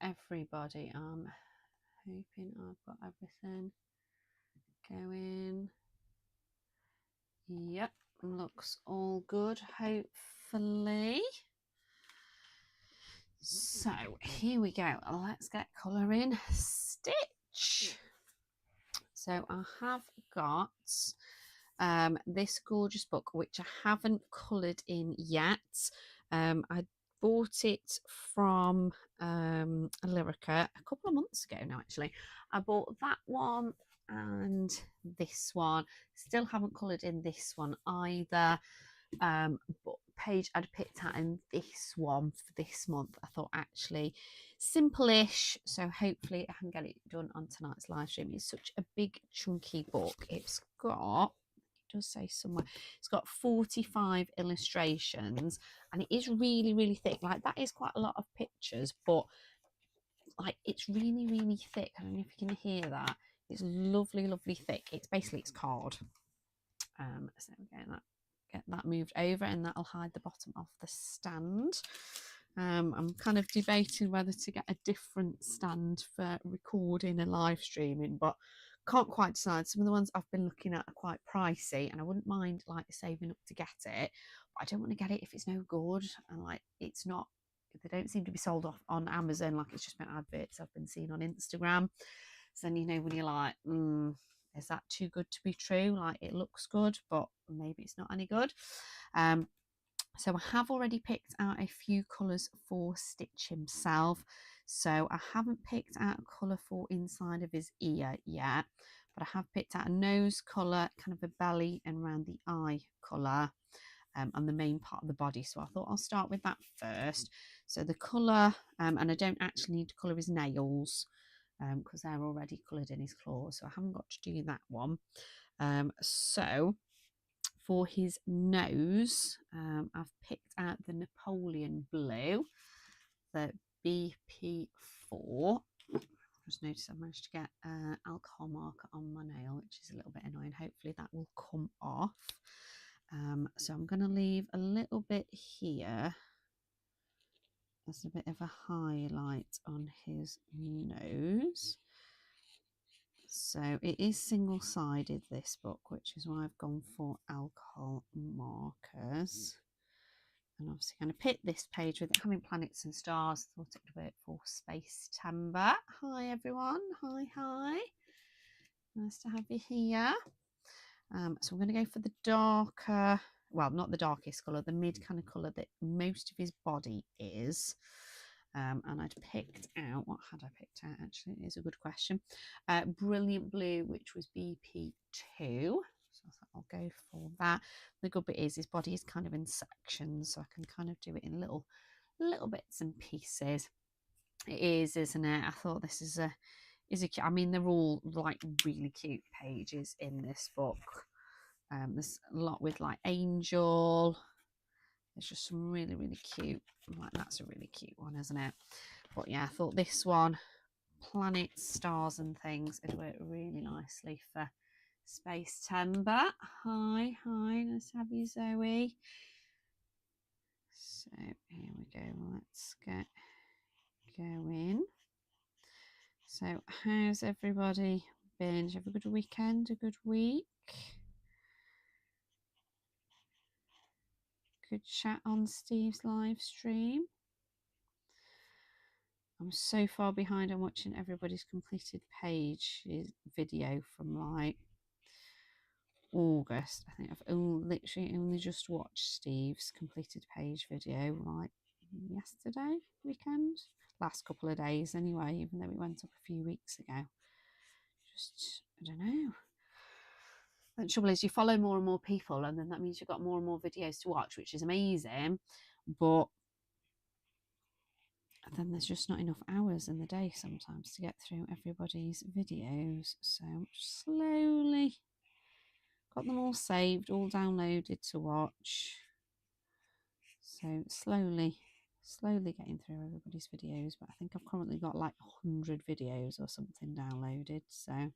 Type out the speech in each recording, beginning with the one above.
everybody? I'm hoping I've got everything going. Yep, looks all good, hopefully. So here we go. Let's get colouring Stitch. So I have got this gorgeous book, which I haven't coloured in yet. I bought it from Lyrica a couple of months ago now, actually. I bought that one and this one. Still haven't coloured in this one either. But page I'd picked out in this one for this month, I thought actually simple-ish, so hopefully I can get it done on tonight's live stream. It's such a big chunky book. It's got, it does say somewhere, it's got 45 illustrations, and it is really, really thick. Like, that is quite a lot of pictures, but like, it's really, really thick. I don't know if you can hear that. It's lovely, lovely thick. It's basically, it's card. So we're getting that, get that moved over, and that'll hide the bottom of the stand. I'm kind of debating whether to get a different stand for recording and live streaming, but can't quite decide. Some of the ones I've been looking at are quite pricey, and I wouldn't mind like saving up to get it, but I don't want to get it if it's no good, and like it's not, they don't seem to be sold off on Amazon. Like, it's just been adverts I've been seeing on Instagram. So then, you know, when you're like, is that too good to be true? Like, it looks good, but maybe it's not any good. So I have already picked out a few colours for Stitch himself. So I haven't picked out a colour for inside of his ear yet, but I have picked out a nose colour, kind of a belly and around the eye colour, and the main part of the body. So I thought I'll start with that first. So the colour, and I don't actually need to colour his nails, because they're already coloured in his claws, so I haven't got to do that one. So for his nose, I've picked out the Napoleon blue, the BP4. Just noticed I managed to get an alcohol marker on my nail, which is a little bit annoying. Hopefully that will come off. So I'm going to leave a little bit here. There's a bit of a highlight on his nose. So it is single-sided, this book, which is why I've gone for alcohol markers. And obviously going to pick this page with it having planets and stars. Thought it would work for Spacetember. Hi everyone. Hi. Nice to have you here. So I'm going to go for the darker, well, not the darkest colour, the mid kind of colour that most of his body is. And I'd picked out, what had I picked out actually? It is a good question. Brilliant Blue, which was BP2. So I thought I'll go for that. The good bit is his body is kind of in sections, so I can kind of do it in little bits and pieces. It is, isn't it? I thought this is a I mean, they're all like really cute pages in this book. There's a lot with like Angel. There's just some really, really cute. Like, that's a really cute one, isn't it? But yeah, I thought this one, planets, stars and things, it worked really nicely for Spacetember. Hi, nice to have you, Zoe. So here we go. Let's get going. So how's everybody been? Did you have a good weekend, a good week? Good chat on Steve's live stream. I'm so far behind on watching everybody's completed page video from like August. I think I've literally only just watched Steve's completed page video like yesterday weekend. Last couple of days anyway, even though it went up a few weeks ago. Just, I don't know. The trouble is, you follow more and more people, and then that means you've got more and more videos to watch, which is amazing. But then there's just not enough hours in the day sometimes to get through everybody's videos. So slowly got them all saved, all downloaded to watch. So slowly getting through everybody's videos. But I think I've currently got like 100 videos or something downloaded. So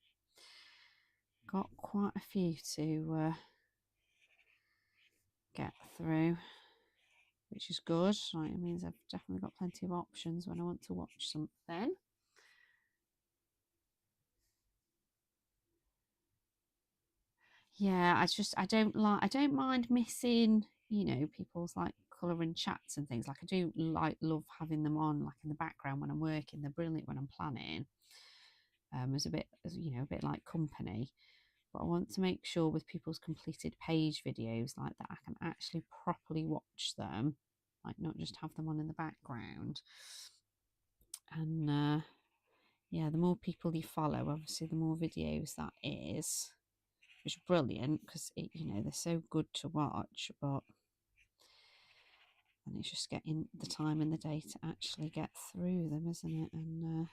got quite a few to get through. which is good. Right, it means I've definitely got plenty of options when I want to watch something. Yeah, I don't mind missing, you know, people's like colouring chats and things. Like I do love having them on like in the background when I'm working. They're brilliant when I'm planning. As a bit, as you know, a bit like company. But I want to make sure with people's completed page videos like that I can actually properly watch them, like not just have them on in the background. And yeah, the more people you follow, obviously the more videos that is, which is brilliant because you know, they're so good to watch. But and it's just getting the time in the day to actually get through them, isn't it? And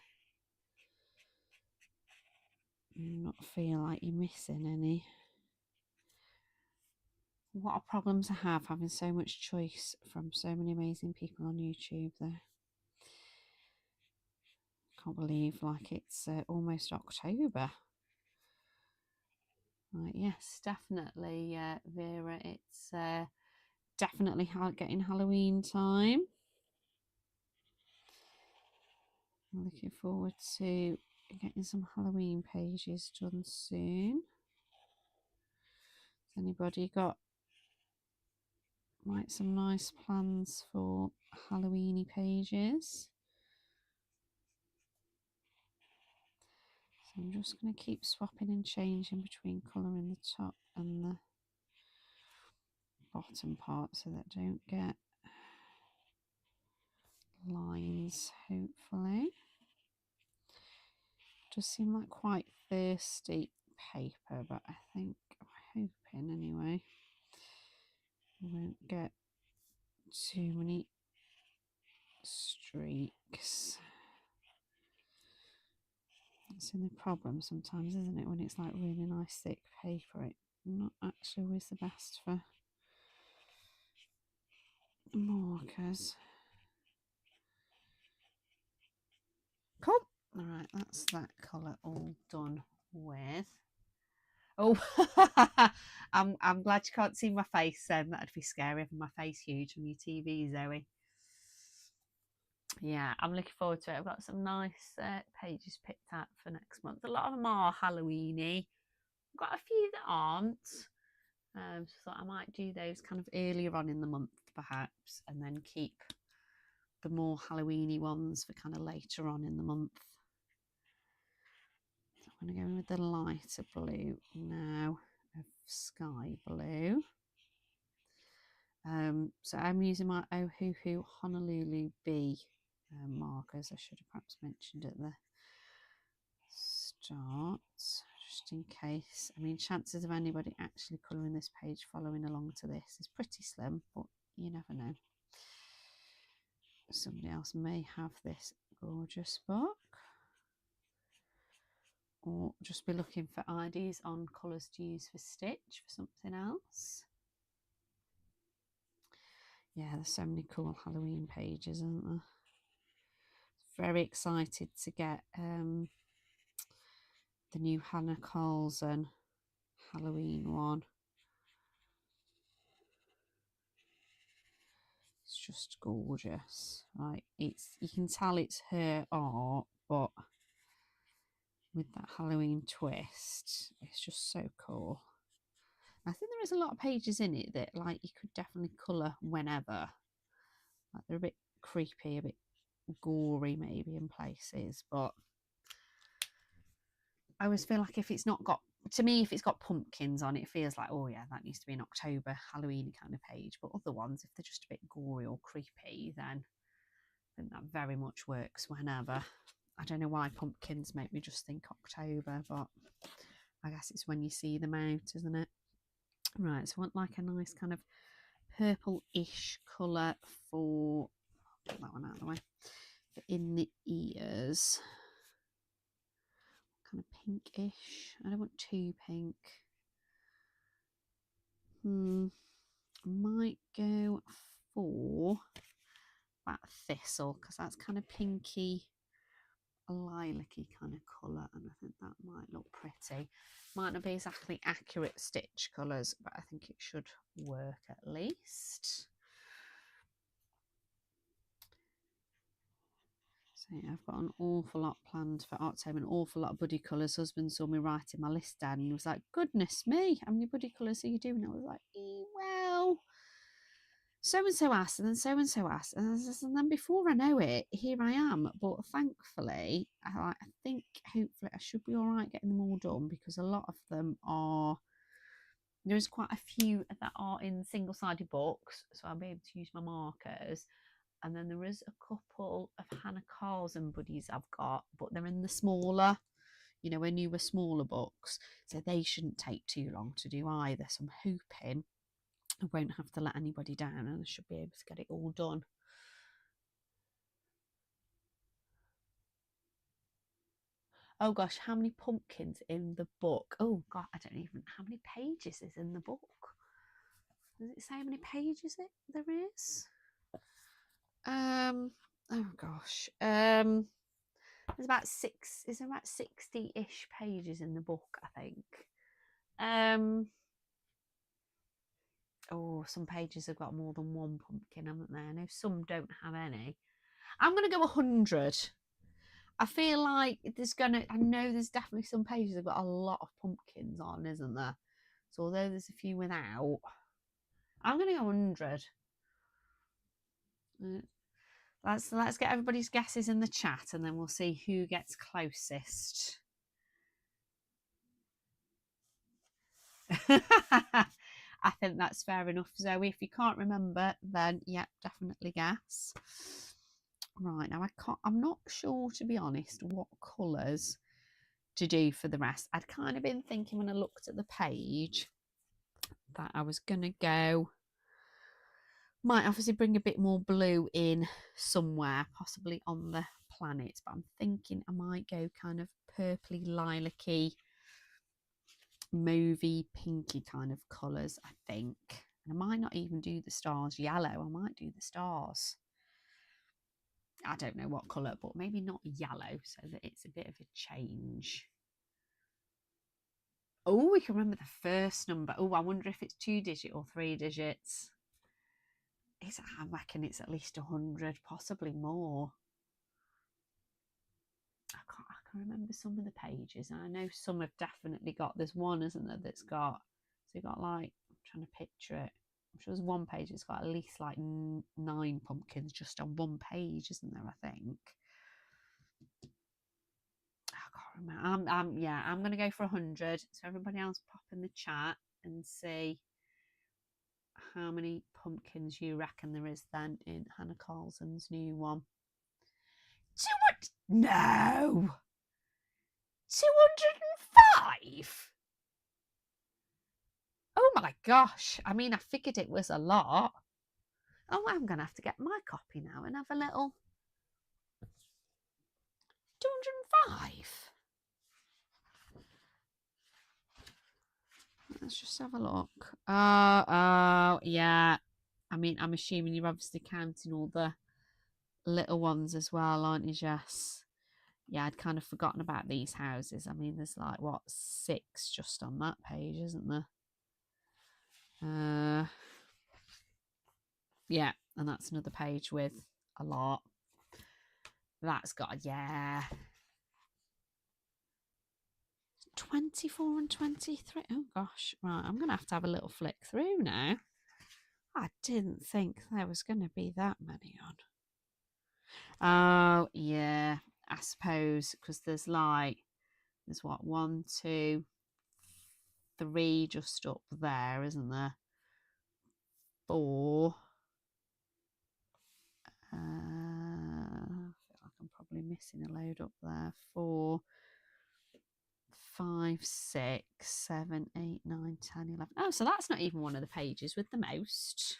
not feel like you're missing any. What are problems I have having so much choice from so many amazing people on YouTube there. Can't believe like it's almost October. Right, yes, definitely, Vera. It's definitely getting Halloween time. I'm looking forward to getting some Halloween pages done soon. Has anybody got like some nice plans for Halloweeny pages? So I'm just going to keep swapping and changing between colouring the top and the bottom part so that I don't get lines, hopefully. Does seem like quite thirsty paper, but I think, I'm hoping anyway, we won't get too many streaks. That's the problem sometimes, isn't it, when it's like really nice thick paper? It's not actually always the best for markers. Cool. All right, that's that colour all done with. Oh, I'm glad you can't see my face. That'd be scary having my face huge on your TV, Zoe. Yeah, I'm looking forward to it. I've got some nice pages picked out for next month. A lot of them are Halloweeny. I've got a few that aren't. So I might do those kind of earlier on in the month, perhaps, and then keep the more Halloweeny ones for kind of later on in the month. So I'm going to go in with the lighter blue now of sky blue. So I'm using my Ohuhu Honolulu B markers. I should have perhaps mentioned at the start, just in case. I mean, chances of anybody actually colouring this page following along to this is pretty slim, but you never know. Somebody else may have this gorgeous book, or just be looking for ideas on colours to use for stitch for something else. Yeah, there's so many cool Halloween pages, aren't there? Very excited to get the new Hannah Carlson Halloween one. It's just gorgeous. Like, it's, you can tell it's her art, but with that Halloween twist, it's just so cool. I think there is a lot of pages in it that like you could definitely colour whenever. Like, they're a bit creepy, a bit gory maybe in places, but I always feel like if it's not got, to me, if it's got pumpkins on it, it feels like, oh yeah, that needs to be an October Halloween kind of page. But other ones, if they're just a bit gory or creepy, then I think that very much works whenever. I don't know why pumpkins make me just think October, but I guess it's when you see them out, isn't it? Right, so I want like a nice kind of purple-ish colour for, put that one out of the way, for in the ears. Kind of pinkish. I don't want too pink. Might go for that thistle because that's kind of pinky, lilac-y kind of colour, and I think that might look pretty. Might not be exactly accurate stitch colours, but I think it should work at least. So yeah, I've got an awful lot planned for October, an awful lot of buddy colours. Husband saw me writing my list down and he was like, goodness me, how many buddy colours are you doing? I was like, well, so-and-so asked, and then so-and-so asked. And then before I know it, here I am. But thankfully, I think hopefully I should be all right getting them all done, because a lot of them are, there's quite a few that are in single-sided books, so I'll be able to use my markers. And then there is a couple of Hannah Carlson buddies I've got, but they're in the smaller, you know, when you were smaller books, so they shouldn't take too long to do either. So I'm hoping I won't have to let anybody down and I should be able to get it all done. Oh gosh, how many pumpkins in the book? Oh god, I don't even, how many pages is in the book? Does it say how many pages there is? Oh gosh. There's about 60-ish pages in the book, I think. Oh, some pages have got more than one pumpkin, haven't they? I know some don't have any. I'm gonna go 100. I feel like I know there's definitely some pages that have got a lot of pumpkins on, isn't there? So although there's a few without, I'm gonna go 100. Let's get everybody's guesses in the chat, and then we'll see who gets closest. I think that's fair enough, Zoe. If you can't remember, then yeah, definitely guess. Right, now I'm not sure, to be honest, what colours to do for the rest. I'd kind of been thinking when I looked at the page that I was going to go, might obviously bring a bit more blue in somewhere, possibly on the planet, but I'm thinking I might go kind of purpley, lilac-y, movie pinky kind of colours, I think. And I might not even do the stars yellow. I might do the stars, I don't know what colour, but maybe not yellow, so that it's a bit of a change. Oh, we can remember the first number. Oh, I wonder if it's 2-digit or 3 digits. I reckon it's at least 100, possibly more. I can remember some of the pages. I know some have definitely got, there's one, isn't there, that's got, so you've got like, I'm trying to picture it. I'm sure there's one page that's got at least like 9 pumpkins just on one page, isn't there, I think. I can't remember. Yeah, I'm going to go for 100. So everybody else pop in the chat and see how many pumpkins you reckon there is then in Hannah Carlson's new one. No! 205? Oh my gosh. I mean, I figured it was a lot. Oh, I'm going to have to get my copy now and have a little 205. Let's just have a look. Oh, yeah. I mean, I'm assuming you're obviously counting all the little ones as well, aren't you, Jess? Yeah, I'd kind of forgotten about these houses. I mean, there's like, what, 6 just on that page, isn't there? Yeah, and that's another page with a lot. That's got, yeah. 24 and 23. Oh, gosh. Right, I'm going to have a little flick through now. I didn't think there was going to be that many on. Oh, yeah, I suppose, because there's what, 1, 2, 3 just up there, isn't there? 4. I feel like I'm probably missing a load up there. 4, 5, 6, 7, 8, 9, 10, 11. Oh, so that's not even one of the pages with the most.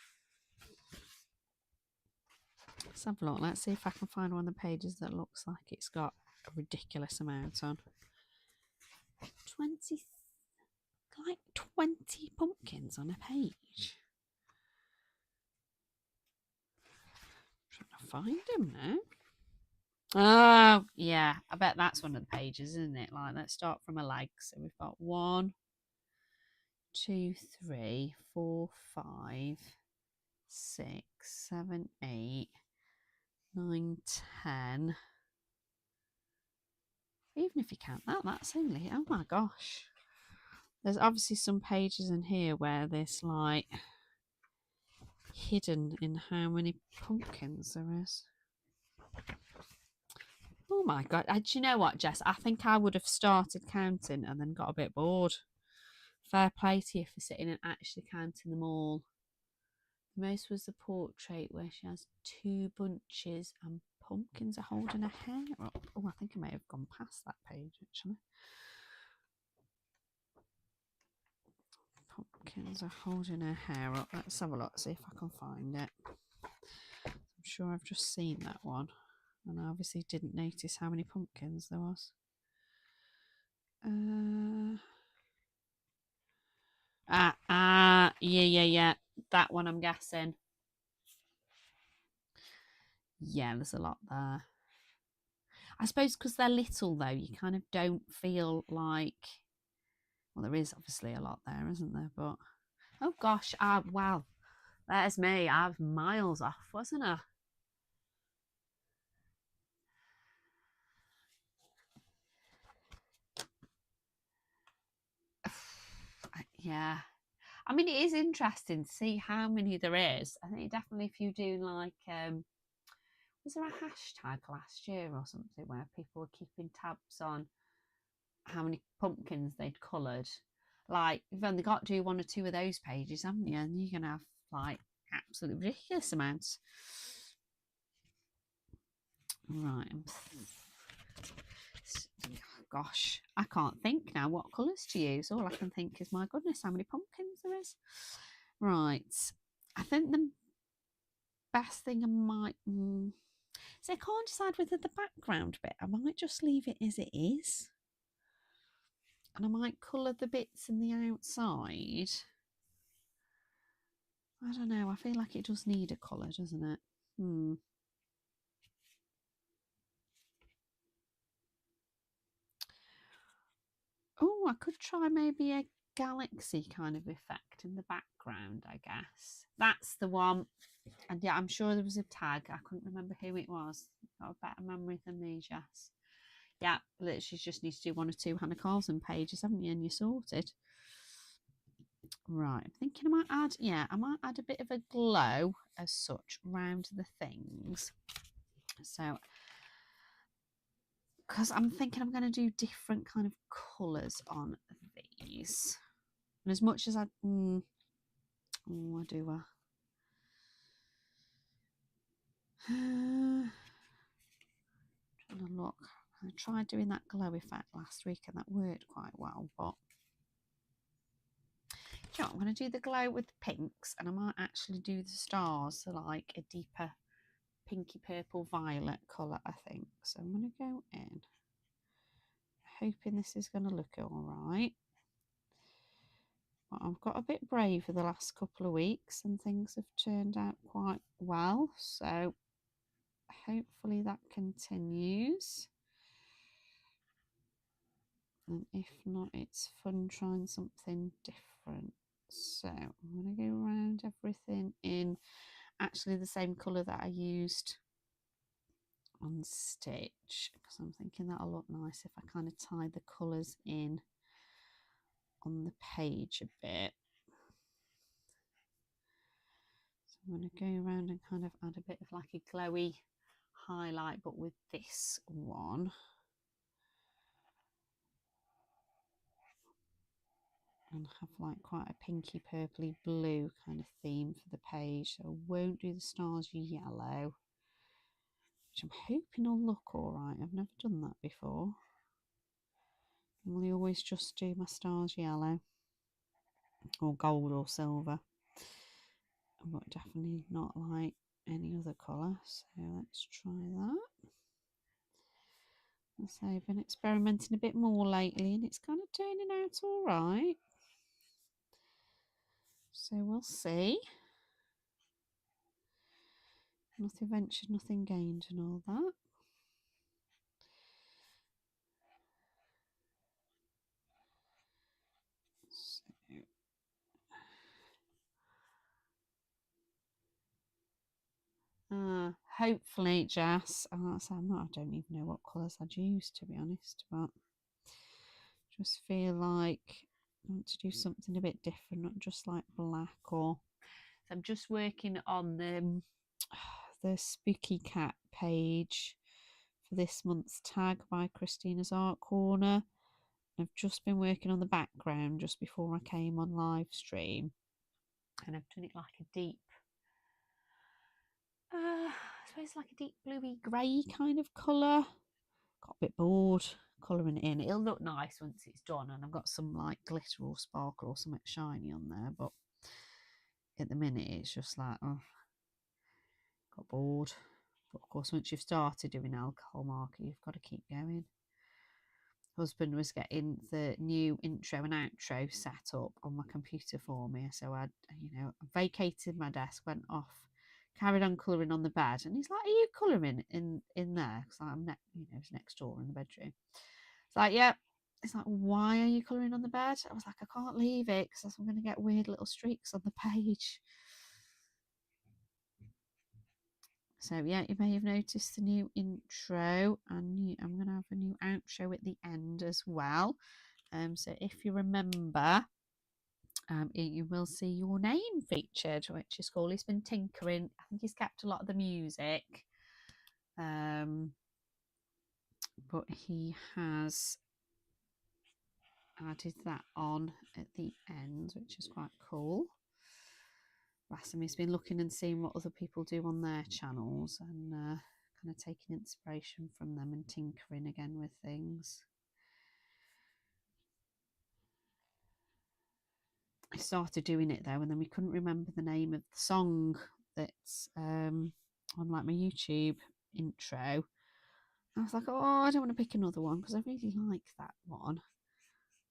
Let's have a look. Let's see if I can find one of the pages that looks like it's got a ridiculous amount on. 20, like 20 pumpkins on a page. I'm trying to find them now. Oh, yeah. I bet that's one of the pages, isn't it? Like, let's start from a leg. So we've got 1, 2, 3, 4, 5, 6, 7, 8, 9, 10. Even if you count that, that's only, oh my gosh. There's obviously some pages in here where there's like hidden in how many pumpkins there is. Oh my god. Do you know what, Jess? I think I would have started counting and then got a bit bored. Fair play to you for sitting and actually counting them all. The most was the portrait where she has 2 bunches and pumpkins are holding her hair up. Oh, I think I may have gone past that page actually. Pumpkins are holding her hair up. Let's have a look, see if I can find it. I'm sure I've just seen that one. And I obviously didn't notice how many pumpkins there was. Yeah. That one I'm guessing. Yeah, there's a lot there. I suppose because they're little though, you kind of don't feel like, well, there is obviously a lot there, isn't there? But, oh gosh, wow, there's me. I was miles off, wasn't I? Yeah. I mean, it is interesting to see how many there is. I think definitely if you do like, was there a hashtag last year or something where people were keeping tabs on how many pumpkins they'd coloured? Like, you've only got to do 1 or 2 of those pages, haven't you? And you're going to have like absolutely ridiculous amounts. Right. Gosh, I can't think now what colours to use. All I can think is, my goodness, how many pumpkins there is. Right. I think the best thing I might... So I can't decide whether the background bit, I might just leave it as it is. And I might colour the bits in the outside. I don't know. I feel like it does need a colour, doesn't it? Oh, I could try maybe a galaxy kind of effect in the background, I guess. That's the one. And yeah, I'm sure there was a tag. I couldn't remember who it was. Got a better memory than me, Jess. Yeah, literally just need to do 1 or 2 Hannah Carlson pages, haven't you? And you're sorted. Right, I'm thinking I might add a bit of a glow as such around the things. So, because I'm thinking I'm going to do different kind of colours on these. And as much as I do trying to look. I tried doing that glow effect last week and that worked quite well, but you know, I'm going to do the glow with the pinks and I might actually do the stars, so like a deeper pinky purple violet colour, I think. So I'm going to go in, hoping this is going to look all right. But I've got a bit braver the last couple of weeks and things have turned out quite well, so hopefully that continues. And if not, it's fun trying something different. So I'm going to go around everything in actually the same colour that I used on Stitch, because I'm thinking that'll look nice if I kind of tie the colours in on the page a bit. So I'm going to go around and kind of add a bit of like a glowy highlight, but with this one. And have like quite a pinky purpley blue kind of theme for the page. So I won't do the stars yellow, which I'm hoping will look all right. I've never done that before. I normally always just do my stars yellow or gold or silver, but definitely not like any other colour. So let's try that. As I say, I've been experimenting a bit more lately and it's kind of turning out all right. So we'll see. Nothing ventured, nothing gained and all that. hopefully, Jess, I don't even know what colours I'd use, to be honest, but just feel like I want to do something a bit different, not just like black. Or so I'm just working on the Spooky Cat page for this month's tag by Christina's Art Corner. I've just been working on the background just before I came on live stream, and I've done it like a deep, I suppose like a deep bluey grey kind of colour. Got a bit bored colouring it in. It'll look nice once it's done, and I've got some like glitter or sparkle or something shiny on there, but at the minute it's just like, oh, got bored. But of course, once you've started doing alcohol marker, you've got to keep going. Husband was getting the new intro and outro set up on my computer for me, so I vacated my desk, went off, carried on colouring on the bed, and he's like, "Are you colouring in there?" Because I'm it's next door in the bedroom. It's like, "Yeah." It's like, "Why are you colouring on the bed?" I was like, "I can't leave it because I'm going to get weird little streaks on the page." So yeah, you may have noticed the new intro, and I'm going to have a new outro at the end as well. So if you remember, you will see your name featured, which is cool. He's been tinkering. I think he's kept a lot of the music, but he has added that on at the end, which is quite cool. He's been looking and seeing what other people do on their channels, and kind of taking inspiration from them and tinkering again with things. I started doing it though, and then we couldn't remember the name of the song that's on like my YouTube intro. I was like, oh, I don't want to pick another one because I really like that one.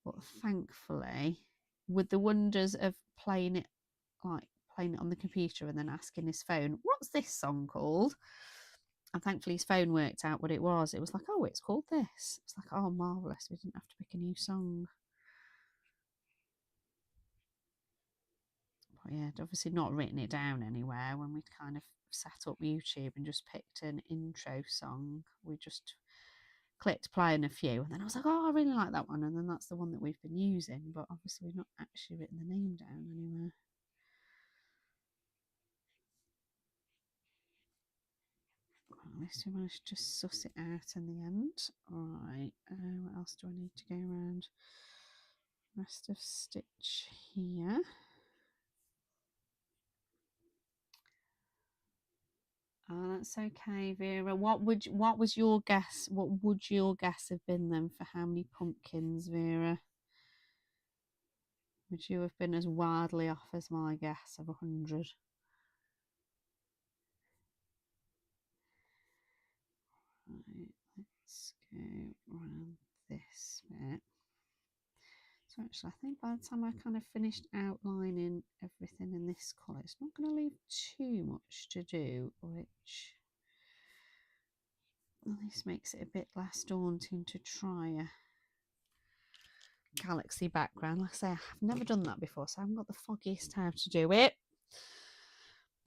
But thankfully, with the wonders of playing it on the computer and then asking his phone, what's this song called? And thankfully his phone worked out what it was. It was like, oh, it's called this. It's like, oh, marvellous. We didn't have to pick a new song. But yeah, I'd obviously not written it down anywhere when we'd kind of set up YouTube and just picked an intro song. We just clicked play on a few, and then I was like, oh, I really like that one, and then that's the one that we've been using, but obviously we've not actually written the name down anywhere. At least we managed to suss it out in the end. Right, what else do I need to go around? Rest of Stitch here. Oh, that's okay, Vera. What was your guess? What would your guess have been then for how many pumpkins, Vera? Would you have been as wildly off as my guess of 100? Right, let's go around this bit. So actually, I think by the time I kind of finished outlining everything in this colour, it's not going to leave too much to do, which at least makes it a bit less daunting to try a galaxy background. Like I say, I've never done that before, so I haven't got the foggiest how to do it.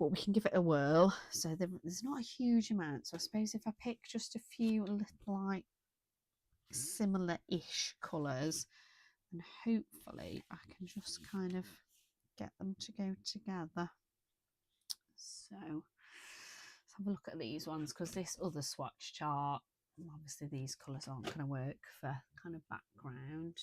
But we can give it a whirl. So there's not a huge amount. So I suppose if I pick just a few little like similar-ish colours, and hopefully I can just kind of get them to go together. So let's have a look at these ones, because this other swatch chart, obviously these colours aren't going to work for kind of background.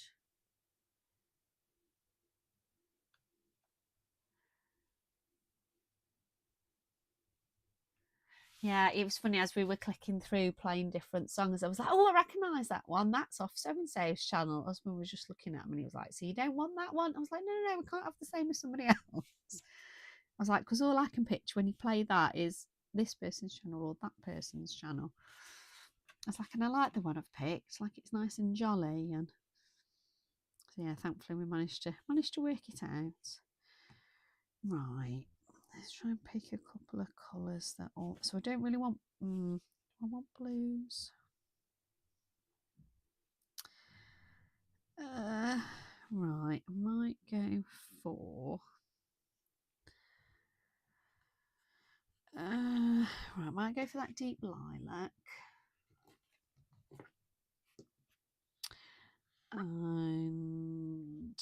Yeah, it was funny as we were clicking through playing different songs. I was like, oh, I recognise that one. That's off so and so's channel. Husband was just looking at me and he was like, so you don't want that one? I was like, no, we can't have the same as somebody else. I was like, because all I can picture when you play that is this person's channel or that person's channel. I was like, and I like the one I've picked. Like, it's nice and jolly. And so yeah, thankfully we managed to work it out. Right. Let's try and pick a couple of colours that all. So I don't really want. I want blues. Right. I might go for. Right, I might go for that deep lilac. And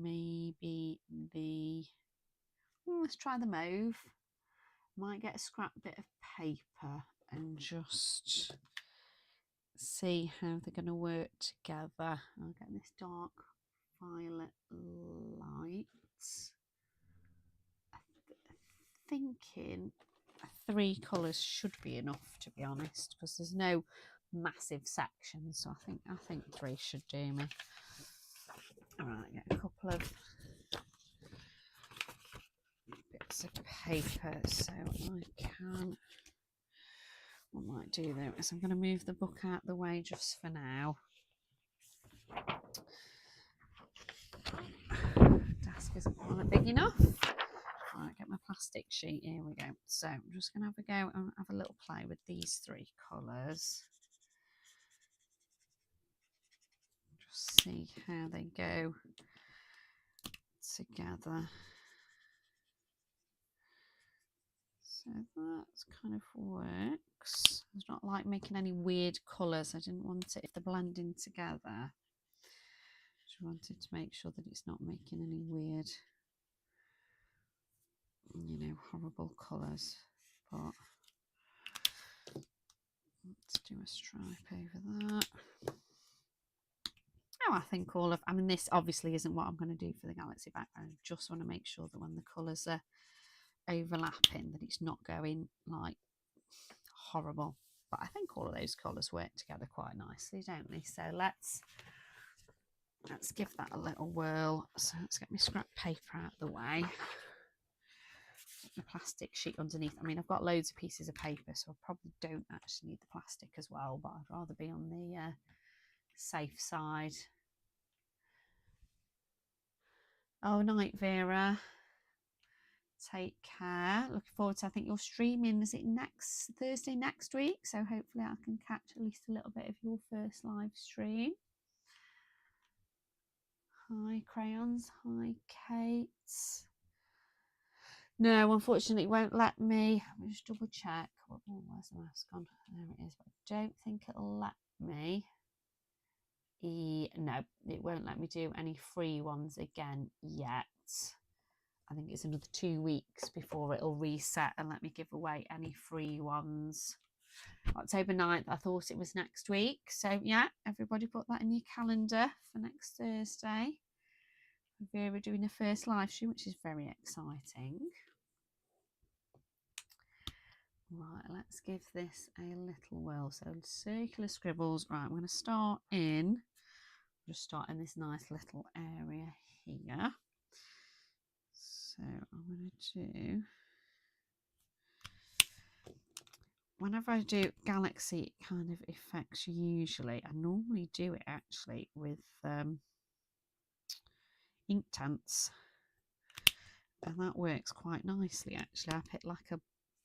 maybe the, let's try the mauve. Might get a scrap bit of paper and just see how they're going to work together. I'll get this dark violet light. Thinking 3 colours should be enough, to be honest, because there's no massive section, so I think 3 should do me. All right, get a couple of bits of paper so I can. What I might do though is I'm going to move the book out the way just for now. Desk isn't quite big enough. Right, get my plastic sheet. Here we go. So I'm just going to have a go and have a little play with these 3 colours. Just see how they go together. So that's kind of works. It's not like making any weird colours. I didn't want it, if they're blending together, just wanted to make sure that it's not making any weird, you know, horrible colours. But let's do a stripe over that. Oh, I think all of, I mean, this obviously isn't what I'm going to do for the galaxy background. I just want to make sure that when the colours are overlapping, that it's not going like horrible. But I think all of those colours work together quite nicely, don't they? So let's give that a little whirl. So let's get my scrap paper out of the way. The plastic sheet underneath. I mean, I've got loads of pieces of paper, so I probably don't actually need the plastic as well, but I'd rather be on the safe side. Oh, night, Vera. Take care. Looking forward to, I think you're streaming, is it next Thursday next week? So hopefully I can catch at least a little bit of your first live stream. Hi, Crayons. Hi, Kate. No, unfortunately, it won't let me. Let me just double check. Oh, where's the mask gone? There it is. But I don't think it'll let me. No, it won't let me do any free ones again yet. I think it's another 2 weeks before it'll reset and let me give away any free ones. October 9th, I thought it was next week. So yeah, everybody put that in your calendar for next Thursday. Vera doing her first live stream, which is very exciting. Right, let's give this a little whirl. So circular scribbles. Right, I'm going to start in, just start in this nice little area here. So I'm going to do, whenever I do galaxy kind of effects, usually I normally do it actually with ink tints, and that works quite nicely actually. I pick like a,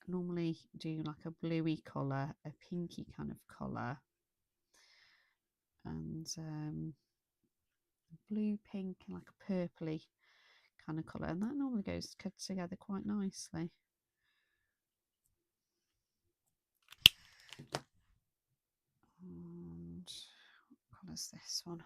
normally do like a bluey colour, a pinky kind of colour, and blue, pink, and like a purpley kind of colour, and that normally goes together quite nicely. And what colour's this one?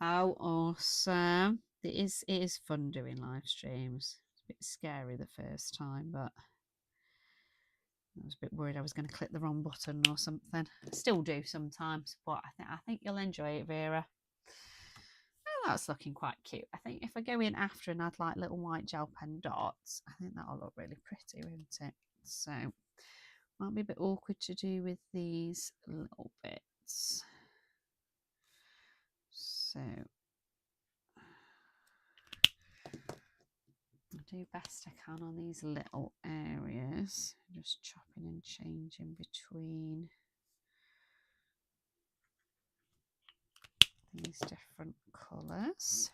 Oh, awesome. It is fun doing live streams. It's a bit scary the first time, but I was a bit worried I was going to click the wrong button or something. I still do sometimes, but I think you'll enjoy it, Vera. Oh, that's looking quite cute. I think if I go in after and add like little white gel pen dots, I think that'll look really pretty, won't it? So might be a bit awkward to do with these little bits. So I'll do best I can on these little areas, just chopping and changing between these different colours.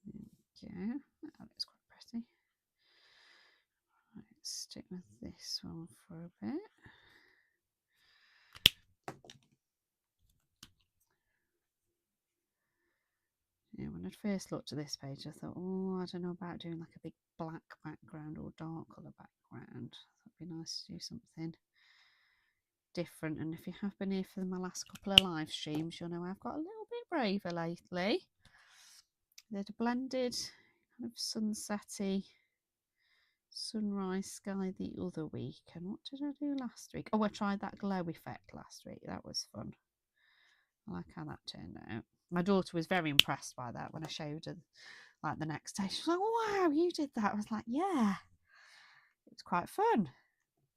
There we go. That looks quite pretty. Right, stick with this one for a bit. first looked at this page, I thought, oh, I don't know about doing like a big black background or dark colour background. It'd be nice to do something different. And if you have been here for my last couple of live streams, you'll know I've got a little bit braver lately. Did a blended kind of sunsetty sunrise sky the other week. And what did I do last week? Oh, I tried that glow effect last week. That was fun. I like how that turned out. My daughter was very impressed by that when I showed her like the next day. She was like, wow, you did that. I was like, yeah, it's quite fun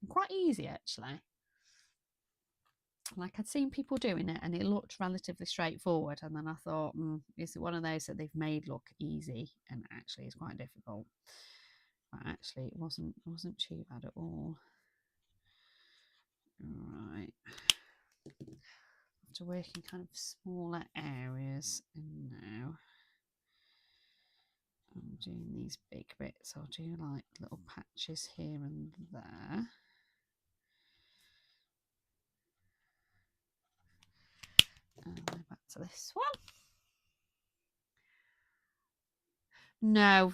and quite easy actually. Like I'd seen people doing it and it looked relatively straightforward, and then I thought, is it one of those that they've made look easy and actually it's quite difficult? But actually it wasn't too bad at all. Right, to work in kind of smaller areas, and now I'm doing these big bits. I'll do like little patches here and there. And then back to this one. No,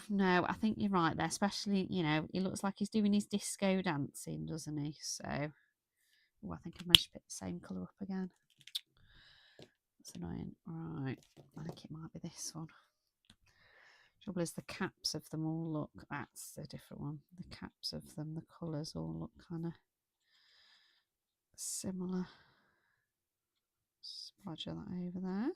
I think you're right there, especially, you know, he looks like he's doing his disco dancing, doesn't he? So, oh, I think I managed to pick the same colour up again. That's annoying. Right, I think it might be this one. Trouble is the caps of them all look, that's a different one. The caps of them, the colours all look kind of similar. Splodger that over there.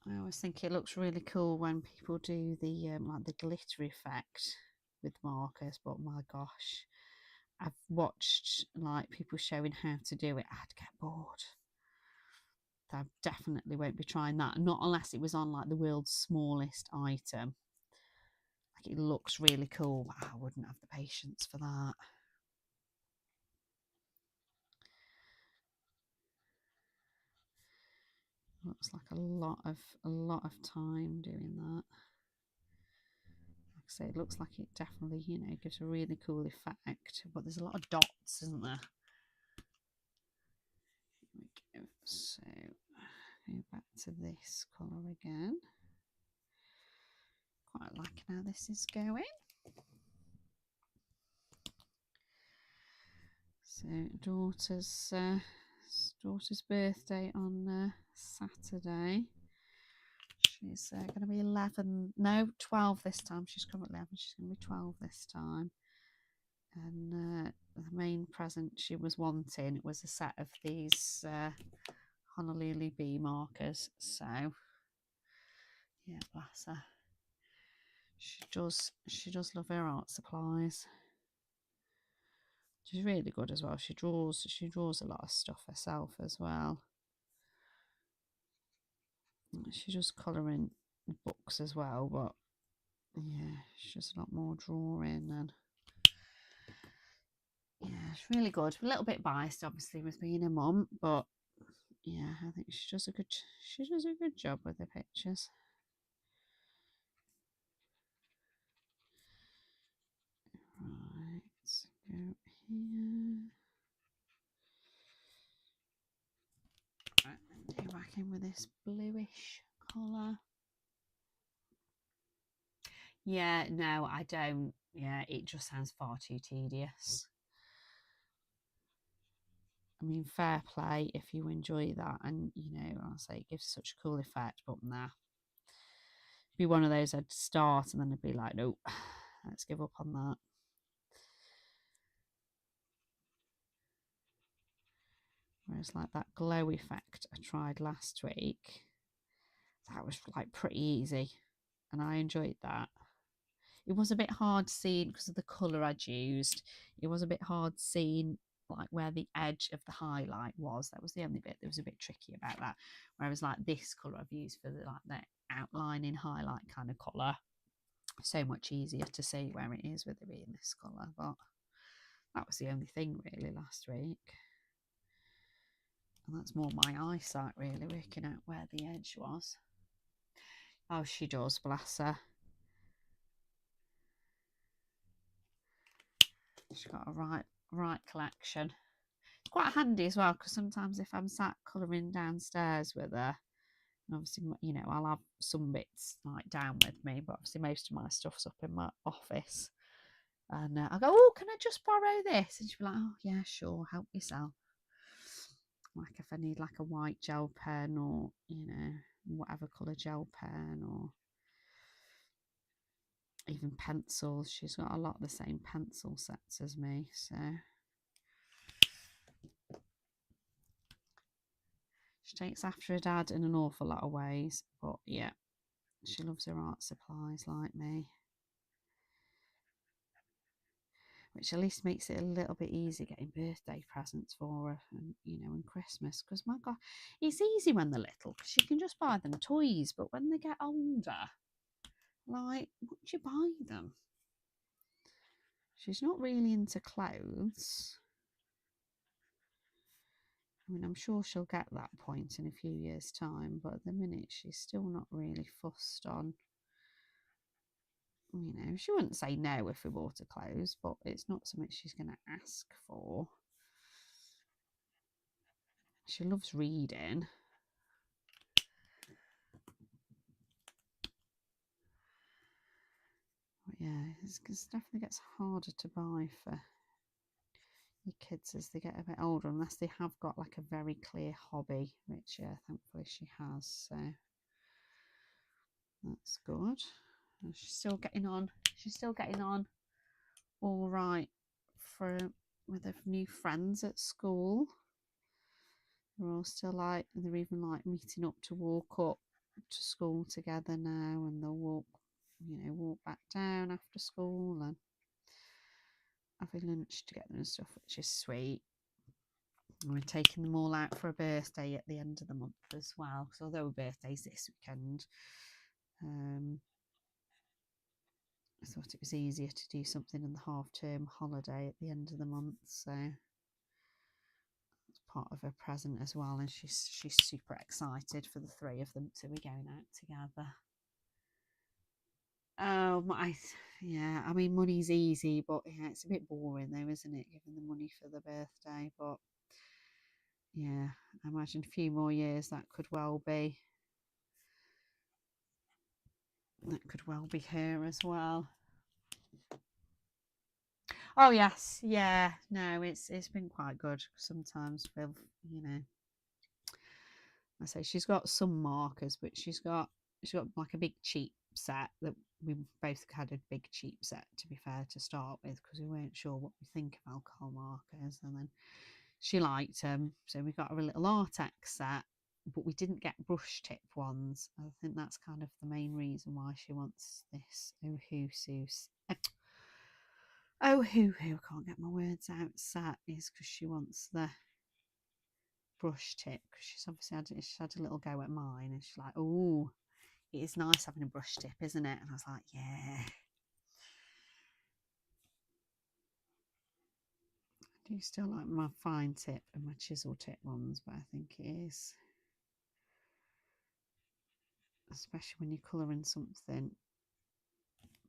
I always think it looks really cool when people do the like the glitter effect with markers, but my gosh, I've watched like people showing how to do it. I'd get bored. I definitely won't be trying that, not unless it was on like the world's smallest item. Like it looks really cool, but I wouldn't have the patience for that. Looks like a lot of time doing that. Like I say, it looks like it definitely, you know, gives a really cool effect, but there's a lot of dots, isn't there? Here we go. So go back to this colour again. Quite liking how this is going. So daughter's birthday on Saturday. She's going to be 12 this time. She's currently 11. She's going to be 12 this time. And the main present she was wanting was a set of these Honolulu bee markers. So yeah, bless her. She does love her art supplies. She's really good as well. She draws a lot of stuff herself as well. She does colouring books as well, but yeah, she does a lot more drawing, and yeah, it's really good. A little bit biased obviously with being a mum, but yeah, I think she does a good job with the pictures. Right, let's go here. Right, and go back in with this bluish colour. Yeah, no, I don't. Yeah, it just sounds far too tedious. I mean, fair play if you enjoy that, and you know, I'll say it gives such a cool effect, but nah. Be one of those I'd start and then I'd be like, nope, let's give up on that. Whereas like that glow effect I tried last week, that was like pretty easy and I enjoyed that. It was a bit hard seeing because of the colour I'd used. It was a bit hard seeing like where the edge of the highlight was. That was the only bit that was a bit tricky about that. Whereas like this colour I've used for the like the outlining highlight kind of colour, so much easier to see where it is with it being this colour. But that was the only thing really last week. And that's more my eyesight really, working out where the edge was. Oh, she does, bless her. She's got a right collection. It's quite handy as well, because sometimes if I'm sat colouring downstairs with her, and obviously, you know, I'll have some bits like down with me, but obviously most of my stuff's up in my office. And I'll go, oh, can I just borrow this? And she'll be like, oh, yeah, sure, help yourself. Like if I need like a white gel pen, or, you know, whatever colour gel pen, or even pencils. She's got a lot of the same pencil sets as me, so she takes after her dad in an awful lot of ways. But yeah, she loves her art supplies like me, which at least makes it a little bit easier getting birthday presents for her, and, you know, and Christmas. Because my God, it's easy when they're little because you can just buy them toys, but when they get older, like, what do you buy them? She's not really into clothes. I mean, I'm sure she'll get that point in a few years' time, but at the minute she's still not really fussed on, you know, she wouldn't say no if we bought her clothes, but it's not something she's going to ask for. She loves reading. But yeah, it definitely gets harder to buy for your kids as they get a bit older, unless they have got like a very clear hobby, which thankfully she has, so that's good. And she's still getting on. She's still getting on all right with her new friends at school. They're all still like, they're even like meeting up to walk up to school together now, and they'll walk, you know, walk back down after school and having lunch together and stuff, which is sweet. And we're taking them all out for a birthday at the end of the month as well, because although her birthday's this weekend, I thought it was easier to do something in the half-term holiday at the end of the month, so it's part of her present as well. And she's super excited for the three of them to be going out together. Oh, yeah, I mean, money's easy, but yeah, it's a bit boring though, isn't it, giving the money for the birthday? But yeah, I imagine a few more years that could well be her as well. Oh yes, yeah, no, it's been quite good. Sometimes with, you know, I say she's got some markers, but she's got like a big cheap set that we both had a big cheap set, to be fair, to start with, because we weren't sure what we think of alcohol markers, and then she liked them, so we got her a little Artex set, but we didn't get brush tip ones. I think that's kind of the main reason why she wants this ohuhu I can't get my words out set, is because she wants the brush tip, because she's had a little go at mine, and she's like, oh, it is nice having a brush tip, isn't it? And I was like, yeah. I do still like my fine tip and my chisel tip ones, but I think it is, especially when you're colouring something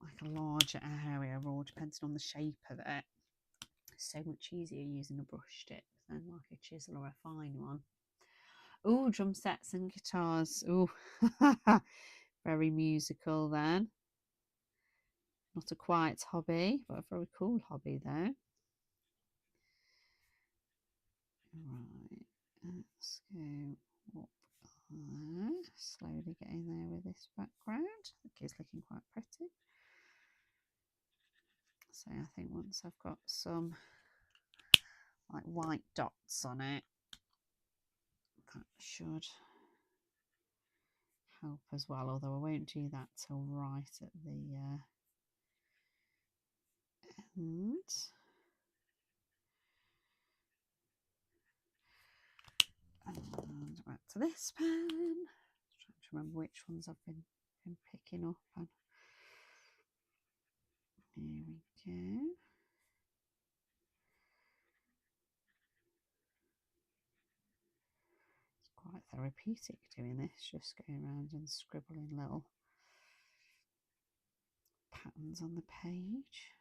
like a larger area, or depending on the shape of it, it's so much easier using a brush tip than like a chisel or a fine one. Oh, drum sets and guitars. Oh, very musical then. Not a quiet hobby, but a very cool hobby though. Right, let's go up there. Slowly getting there with this background. The kid's looking quite pretty. So I think once I've got some like white dots on it, that should help as well, although I won't do that till right at the end. And back to this pen. Trying to remember which ones I've been picking up. And here we go. It's quite therapeutic doing this, just going around and scribbling little patterns on the page.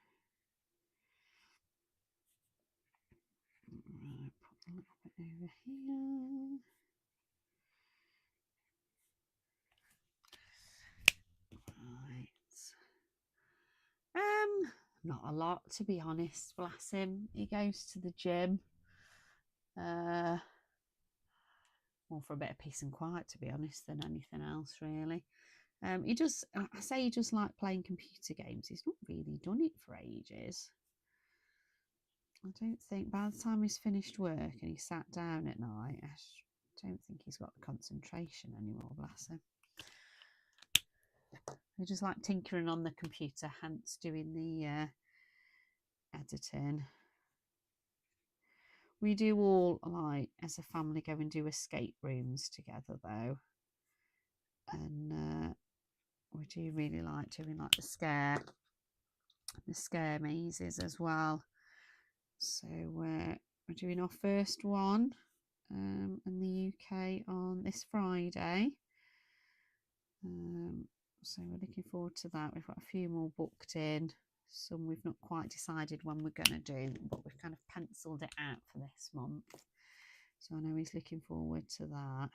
A little bit over here. Right. Not a lot, to be honest, bless him. He goes to the gym. More for a bit of peace and quiet, to be honest, than anything else, really. He just, I say he just like playing computer games. He's not really done it for ages. I don't think by the time he's finished work and he sat down at night, I don't think he's got the concentration anymore, bless him. He just like tinkering on the computer, hence doing the editing. We do all, like, as a family, go and do escape rooms together, though. And we do really like doing, like, the scare mazes as well. So we're doing our first one in the UK on this Friday. So we're looking forward to that. We've got a few more booked in. Some we've not quite decided when we're going to do, but we've kind of penciled it out for this month. So I know he's looking forward to that.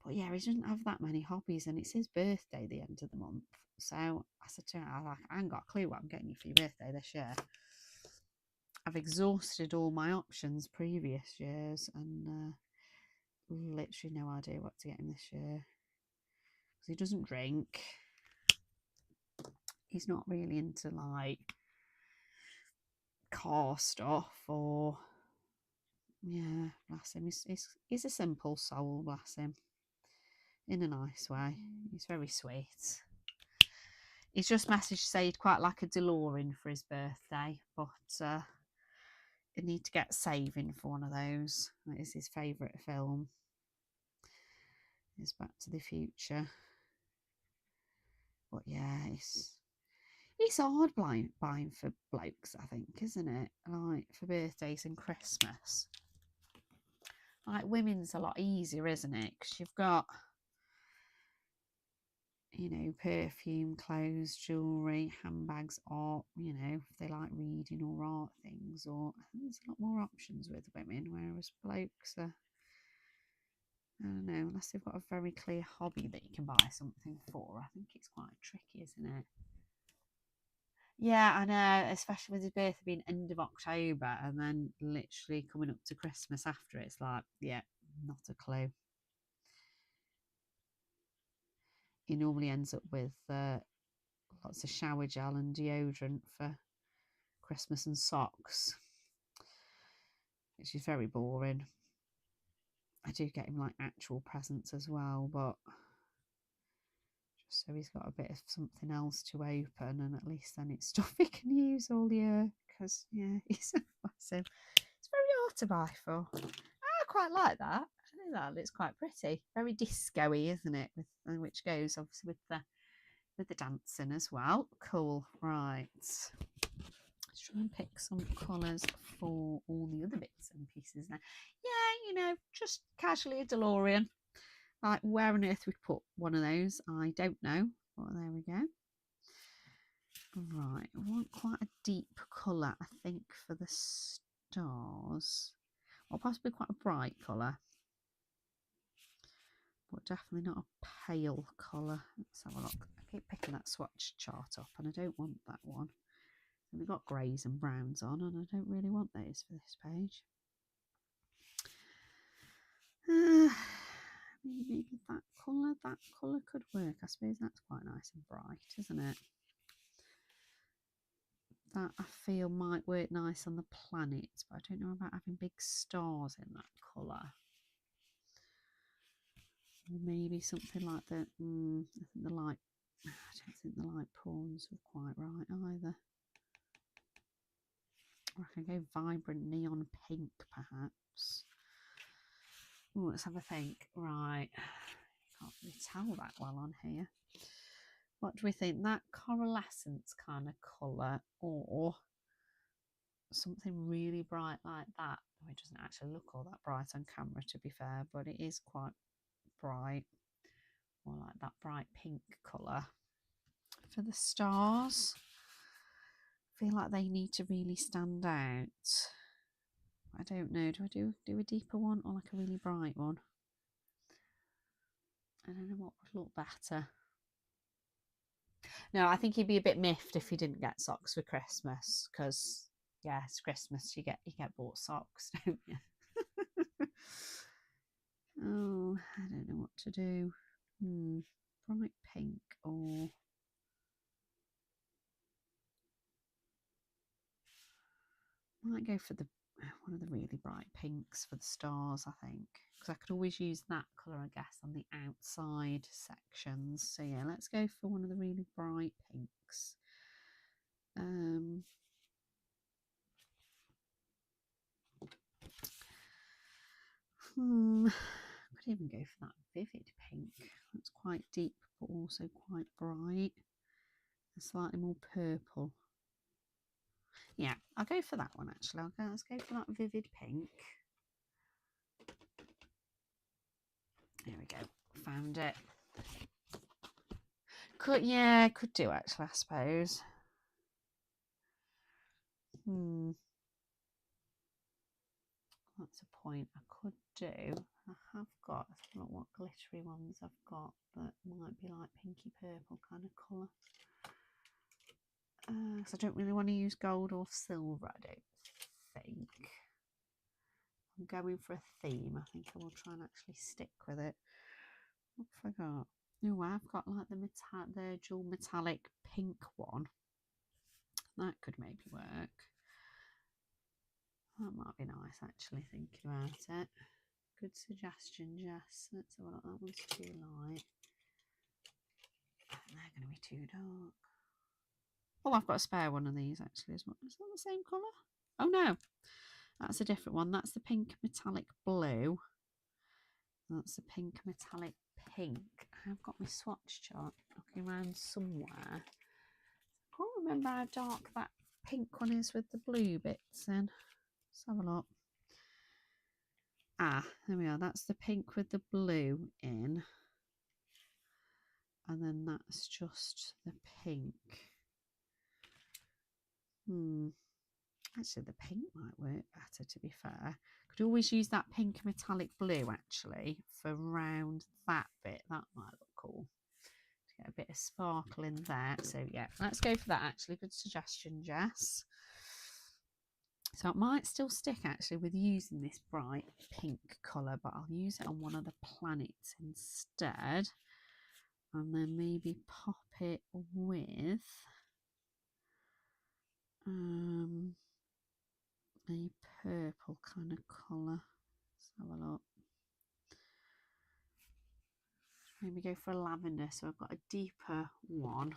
But yeah, he doesn't have that many hobbies, and it's his birthday the end of the month. So I said to him, I ain't got a clue what I'm getting you for your birthday this year. I've exhausted all my options previous years, and literally no idea what to get him this year. Because he doesn't drink. He's not really into, like, car stuff, or yeah, bless him. He's a simple soul, bless him, in a nice way. He's very sweet. He's just messaged to say he'd quite like a DeLorean for his birthday, but he'd need to get saving for one of those. That is his favourite film. It's Back to the Future. But yeah, it's hard buying for blokes, I think, isn't it? Like, for birthdays and Christmas. Like, women's a lot easier, isn't it? Because you've got, you know, perfume, clothes, jewellery, handbags, art, you know, if they like reading or art things, or there's a lot more options with women, whereas blokes are, I don't know, unless they've got a very clear hobby that you can buy something for. I think it's quite tricky, isn't it? Yeah, I know, especially with his birthday being end of October and then literally coming up to Christmas after. It's like, yeah, not a clue. He normally ends up with lots of shower gel and deodorant for Christmas and socks, which is very boring. I do get him, like, actual presents as well, but just so he's got a bit of something else to open, and at least then it's stuff he can use all year, because yeah, he's massive. It's very hard to buy for. I quite like that. I think that looks quite pretty, very disco-y, isn't it? Which goes obviously with the dancing as well. Cool. Right, let's try and pick some colours for all the other bits and pieces now. Yeah, you know, just casually a DeLorean. Like, where on earth we'd put one of those, I don't know. But there we go. Right, I want quite a deep colour, I think, for the stars. Or possibly quite a bright colour. But definitely not a pale colour. Let's have a look. I keep picking that swatch chart up, and I don't want that one. And we've got greys and browns on, and I don't really want those for this page. Maybe that colour could work. I suppose that's quite nice and bright, isn't it? That, I feel, might work nice on the planets, but I don't know about having big stars in that colour. Maybe something like the, I don't think the light prawns are quite right either. Or I can go vibrant neon pink, perhaps. Oh, let's have a think. Right, can't really tell that well on here. What do we think? That coralescence kind of colour, or something really bright like that? Oh, it doesn't actually look all that bright on camera, to be fair, but it is quite bright. Or like that bright pink colour. For the stars, I feel like they need to really stand out. I don't know. Do I do a deeper one or like a really bright one? I don't know what would look better. No, I think he'd be a bit miffed if he didn't get socks for Christmas, because yeah, it's Christmas. You get bought socks, don't you? Oh, I don't know what to do. Bright pink or might go for the one of the really bright pinks for the stars, I think, because I could always use that colour, I guess, on the outside sections. So yeah, let's go for one of the really bright pinks. Could even go for that vivid pink. That's quite deep, but also quite bright. And slightly more purple. Yeah, I'll go for that one actually. Let's go for that vivid pink. There we go. Found it. Could do actually, I suppose. That's a point. I could do. I have got. I don't know what glittery ones I've got that might be like pinky purple kind of colour. Because I don't really want to use gold or silver, I don't think. I'm going for a theme. I think I will try and actually stick with it. What have I got? Oh, I've got like the dual metallic pink one. That could maybe work. That might be nice, actually, thinking about it. Good suggestion, Jess. Let's have a look. That one's too light. They're going to be too dark. Oh, I've got a spare one of these, actually, as well. Is that the same colour? Oh, no. That's a different one. That's the pink metallic blue. That's the pink metallic pink. I've got my swatch chart looking around somewhere. I can't remember how dark that pink one is with the blue bits in. Let's have a look. Ah, there we are. That's the pink with the blue in. And then that's just the pink. Actually, the pink might work better, to be fair. Could always use that pink metallic blue, actually, for around that bit. That might look cool. To get a bit of sparkle in there. So, yeah, let's go for that, actually. Good suggestion, Jess. So it might still stick, actually, with using this bright pink colour, but I'll use it on one of the planets instead. And then maybe pop it with a purple kind of colour. Let's have a look. Maybe go for a lavender. So I've got a deeper one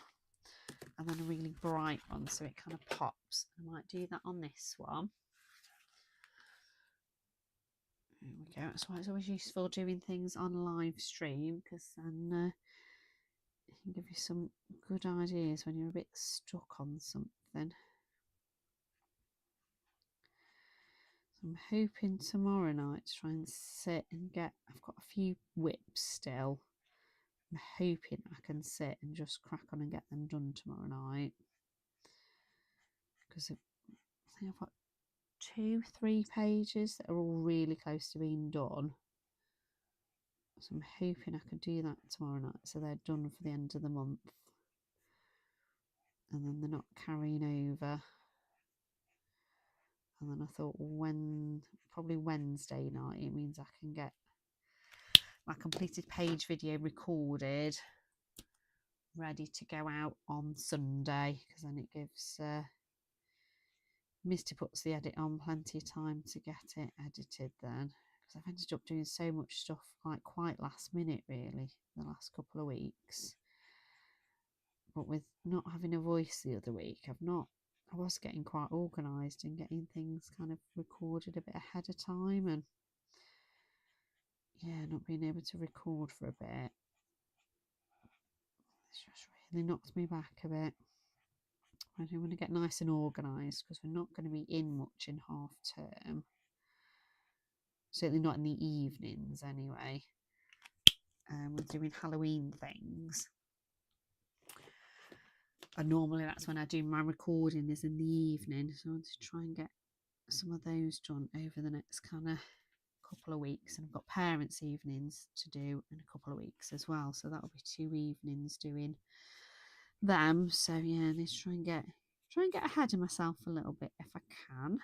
and then a really bright one, so it kind of pops. I might do that on this one. There we go. That's why it's always useful doing things on live stream, because then it can give you some good ideas when you're a bit stuck on something. So I'm hoping tomorrow night to try and sit and get, I've got a few whips still. I'm hoping I can sit and just crack on and get them done tomorrow night, because I think I've got 2-3 pages that are all really close to being done. So I'm hoping I can do that tomorrow night, so they're done for the end of the month, and then they're not carrying over. And then I thought, probably Wednesday night, it means I can get my completed page video recorded, ready to go out on Sunday, because then it gives Misty puts the edit on plenty of time to get it edited then, because I've ended up doing so much stuff like quite last minute really the last couple of weeks. But with not having a voice the other week, I was getting quite organised and getting things kind of recorded a bit ahead of time, and yeah, not being able to record for a bit, it's just really knocked me back a bit. I do want to get nice and organised, because we're not going to be in much in half term. Certainly not in the evenings anyway. We're doing Halloween things. And normally that's when I do my recording, is in the evening. So I want to try and get some of those done over the next kind of couple of weeks, and I've got parents' evenings to do in a couple of weeks as well, so that'll be 2 evenings doing them. So yeah, I need to try and get ahead of myself a little bit if I can.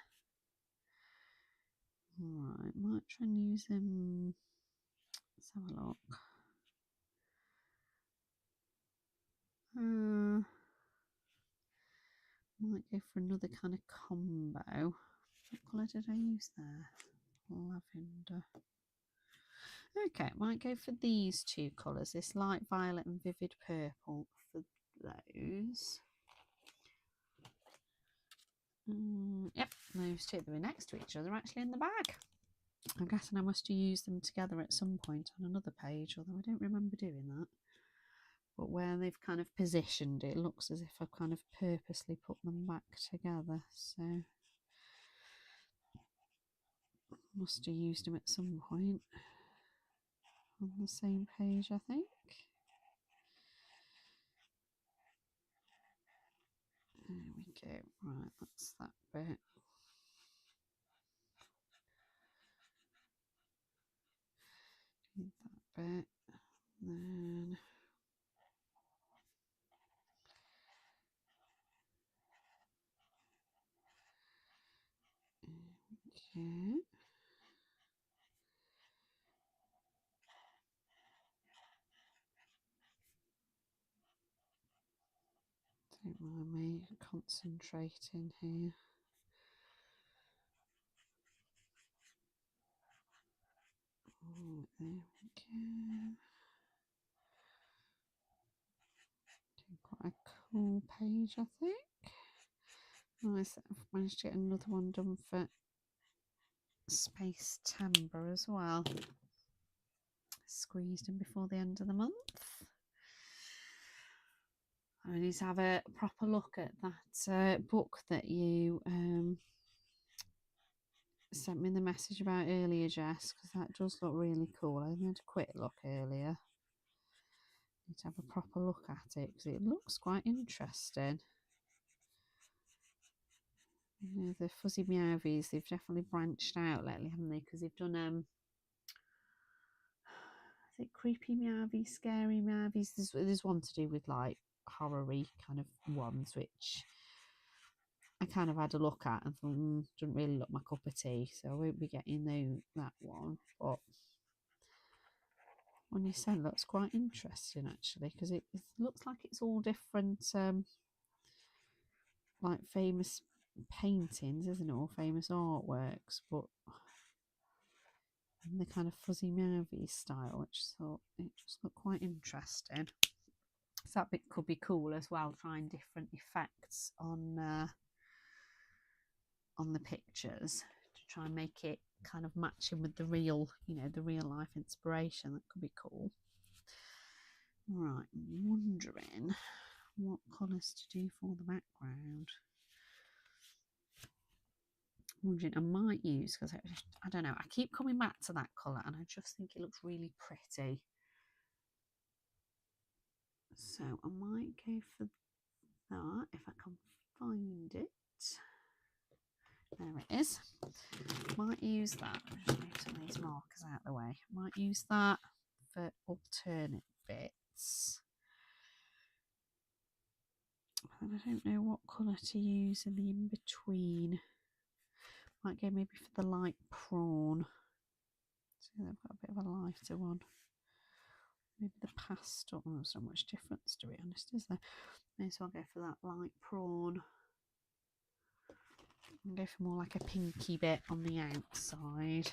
Right, might try and use them. Let's have a look. Might go for another kind of combo. What colour did I use there? Lavender. Okay, might go for these two colours, this light violet and vivid purple for those. Yep, those two, they were next to each other actually in the bag. I'm guessing I must have used them together at some point on another page, although I don't remember doing that. But where they've kind of positioned it, looks as if I've kind of purposely put them back together. So must have used them at some point on the same page, I think. There we go. Right, that's that bit. That bit. Then okay. Don't mind me concentrating here. Oh, there we go. Quite a cool page, I think. Nice. I've managed to get another one done for Spacetember as well. Squeezed in before the end of the month. I need to have a proper look at that book that you sent me the message about earlier, Jess, because that does look really cool. I had a quick look earlier. Need to have a proper look at it because it looks quite interesting. You know, the Fuzzy Meowies, they've definitely branched out lately, haven't they? Because they've done is it creepy Meowies, scary Meowies? There's one to do with like horror-y kind of ones, which I kind of had a look at and thought doesn't really look my cup of tea, so I won't be getting that one. But when you said that's quite interesting actually, because it looks like it's all different like famous paintings, isn't it, or famous artworks, but in the kind of Fuzzy Meowie style, which I thought it just looked quite interesting. So that bit could be cool as well, trying different effects on the pictures to try and make it kind of matching with the real, the real life inspiration. That could be cool. Right, I'm wondering what colours to do for the background. I'm wondering I might use, because I don't know, I keep coming back to that colour and I just think it looks really pretty. So I might go for that if I can find it. There it is. Might use that. I'm just move some of these markers out of the way. Might use that for alternate bits. And I don't know what colour to use in the in-between. Might go maybe for the light prawn. So they've got a bit of a lighter one. Maybe the pastel. Oh, there's not much difference, to be honest, is there? May as well go for that light prawn. And go for more like a pinky bit on the outside.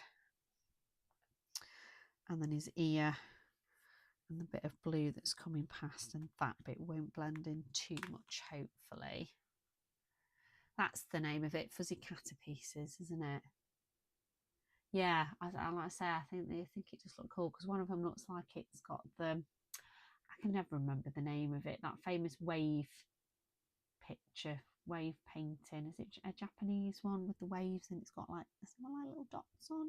And then his ear and the bit of blue that's coming past, and that bit won't blend in too much, hopefully. That's the name of it, Fuzzy Caterpieces, isn't it? Yeah, like I say, I think it just looks cool because one of them looks like it's got I can never remember the name of it, that famous wave picture, wave painting. Is it a Japanese one with the waves and it's got like little dots on?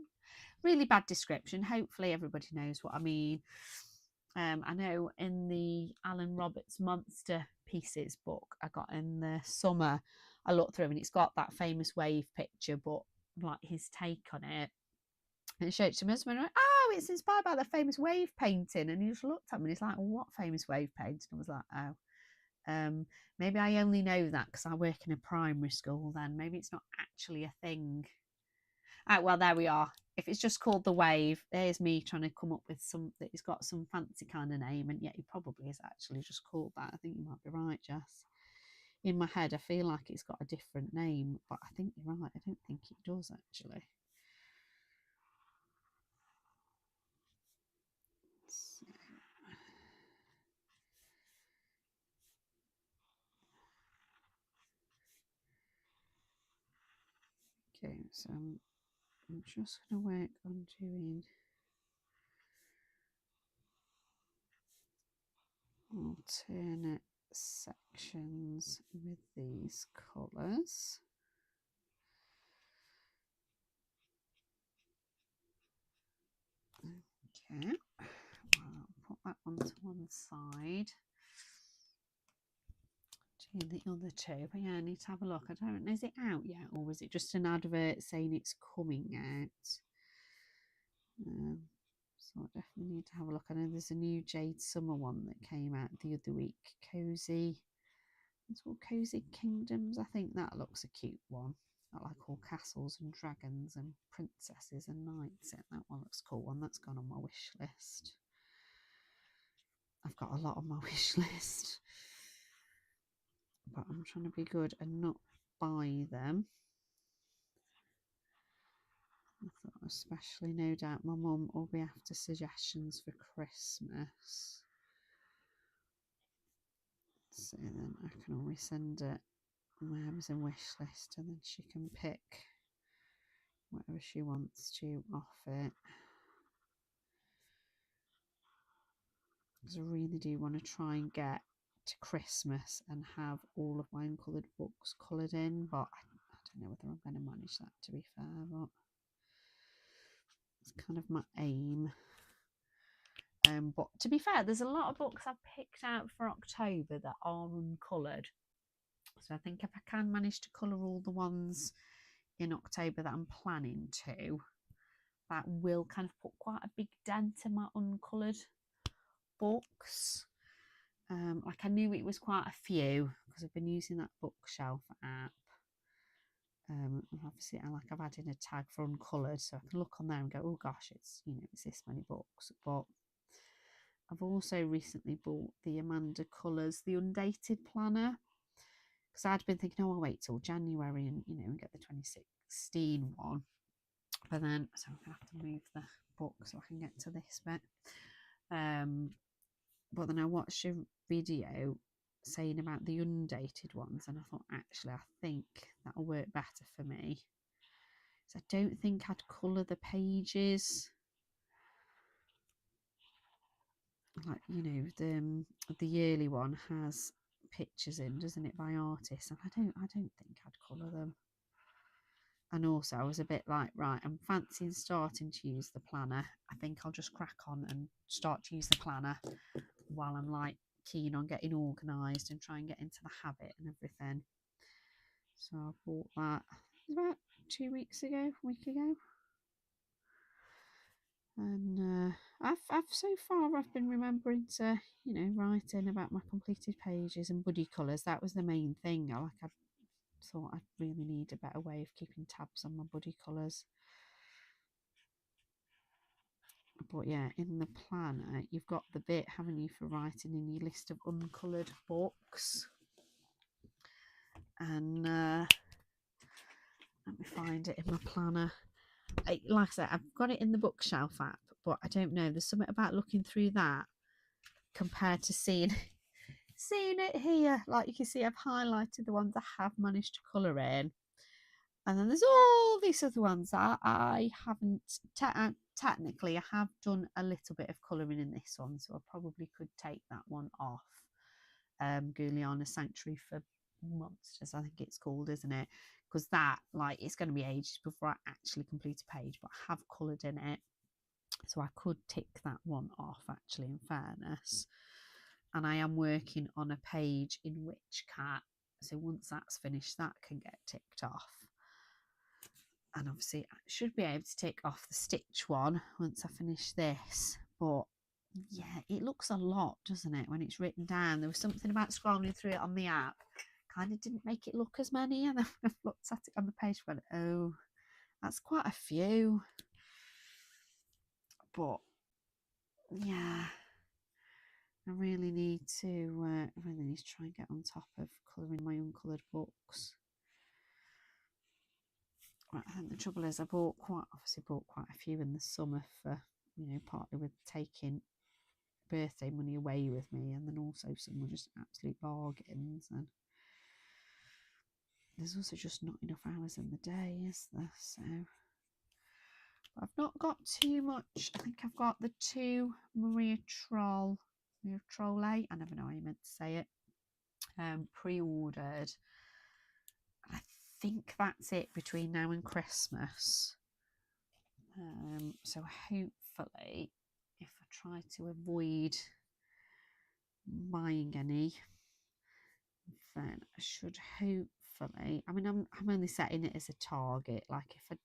Really bad description. Hopefully everybody knows what I mean. I know in the Alan Roberts Monster Pieces book I got in the summer, I looked through and it's got that famous wave picture, but like his take on it. And showed it to my husband and went, oh, it's inspired by the famous wave painting. And he just looked at me and he's like, well, what famous wave painting? I was like, oh, maybe I only know that because I work in a primary school then. Maybe it's not actually a thing. Well, there we are. If it's just called the wave, there's me trying to come up with some that he's got some fancy kind of name, and yet he probably is actually just called that. I think you might be right, Jess. In my head, I feel like it's got a different name, but I think you're right. I don't think it does actually. Okay, so I'm just going to work on doing alternate sections with these colours. Okay, well, I'll put that one to one side. Do the other two, but yeah, I need to have a look. I don't know, is it out yet, or was it just an advert saying it's coming out? So I definitely need to have a look. I know there's a new Jade Summer one that came out the other week. Cozy. It's called Cozy Kingdoms. I think that looks a cute one. I like all castles and dragons and princesses and knights. That one looks cool. One that's gone on my wish list. I've got a lot on my wish list, but I'm trying to be good and not buy them. I thought, especially, no doubt my mum will be after suggestions for Christmas. So then I can always send it my Amazon wish list and then she can pick whatever she wants to off it. Because I really do want to try and get to Christmas and have all of my uncoloured books coloured in, but I don't know whether I'm going to manage that, to be fair, but it's kind of my aim. But to be fair, there's a lot of books I've picked out for October that are uncoloured. So I think if I can manage to colour all the ones in October that I'm planning to, that will kind of put quite a big dent in my uncoloured books. Like I knew it was quite a few because I've been using that bookshelf app. And obviously I've added a tag for uncoloured, so I can look on there and go, oh gosh, it's it's this many books. But I've also recently bought the Amanda Colours, the undated planner, because I'd been thinking, oh, I'll wait till January and and get the 2016 one. But then, so I'm gonna have to move the book so I can get to this bit. But then I watched a video saying about the undated ones, and I thought, actually, I think that'll work better for me. So I don't think I'd colour the pages. Like, the yearly one has pictures in, doesn't it, by artists, and I don't think I'd colour them. And also I was a bit like, right, I'm fancying starting to use the planner. I think I'll just crack on and start to use the planner while I'm like keen on getting organised and try and get into the habit and everything. So I bought that about 2 weeks ago, a week ago. And I've so far I've been remembering to write in about my completed pages and buddy colours. That was the main thing. I thought I'd really need a better way of keeping tabs on my buddy colours. But yeah, in the planner you've got the bit, haven't you, for writing in your list of uncoloured books. And let me find it in my planner. Like I said, I've got it in the bookshelf app, but I don't know, there's something about looking through that compared to seeing it here. Like you can see, I've highlighted the ones I have managed to colour in, and then there's all these other ones that I haven't. Technically, I have done a little bit of colouring in this one, so I probably could take that one off. Guliana Sanctuary for Monsters, I think it's called, isn't it? Because that, like, it's going to be ages before I actually complete a page, but I have coloured in it, so I could tick that one off, actually, in fairness. And I am working on a page in Witch Cat, so once that's finished, that can get ticked off. And obviously I should be able to take off the stitch one once I finish this. But yeah, it looks a lot, doesn't it, when it's written down? There was something about scrolling through it on the app. Kind of didn't make it look as many. And then when I've looked at it on the page, I went, oh, that's quite a few. But yeah, I really need to try and get on top of colouring my uncoloured books. Right, I think the trouble is I obviously bought quite a few in the summer for, partly with taking birthday money away with me, and then also some were just absolute bargains, and there's also just not enough hours in the day, is there? So but I've not got too much. I think I've got the two Maria Trolle, I never know how you meant to say it, pre-ordered. I think that's it between now and Christmas. So hopefully, if I try to avoid buying any, then I should hopefully. I mean, I'm only setting it as a target. Like if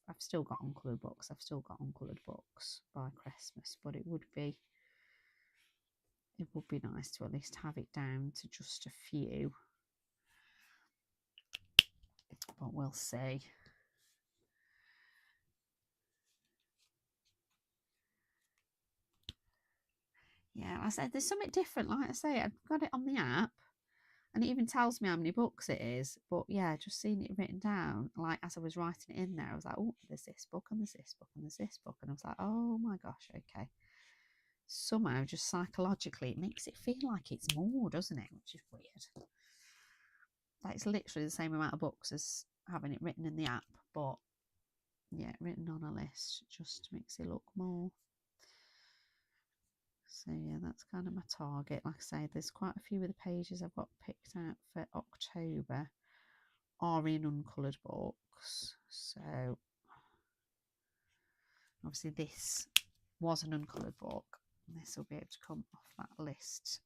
I've still got uncoloured books, by Christmas. But it would be nice to at least have it down to just a few. But we'll see. Yeah, I said there's something different. Like I say, I've got it on the app, and it even tells me how many books it is. But yeah, just seeing it written down, like as I was writing it in there, I was like, oh, there's this book, and there's this book, and there's this book. And I was like, oh my gosh, okay. Somehow, just psychologically, it makes it feel like it's more, doesn't it? Which is weird. Like it's literally the same amount of books as having it written in the app. But yeah, written on a list just makes it look more. So yeah, that's kind of my target. Like I say, there's quite a few of the pages I've got picked out for October are in uncoloured books. So obviously this was an uncoloured book. This will be able to come off that list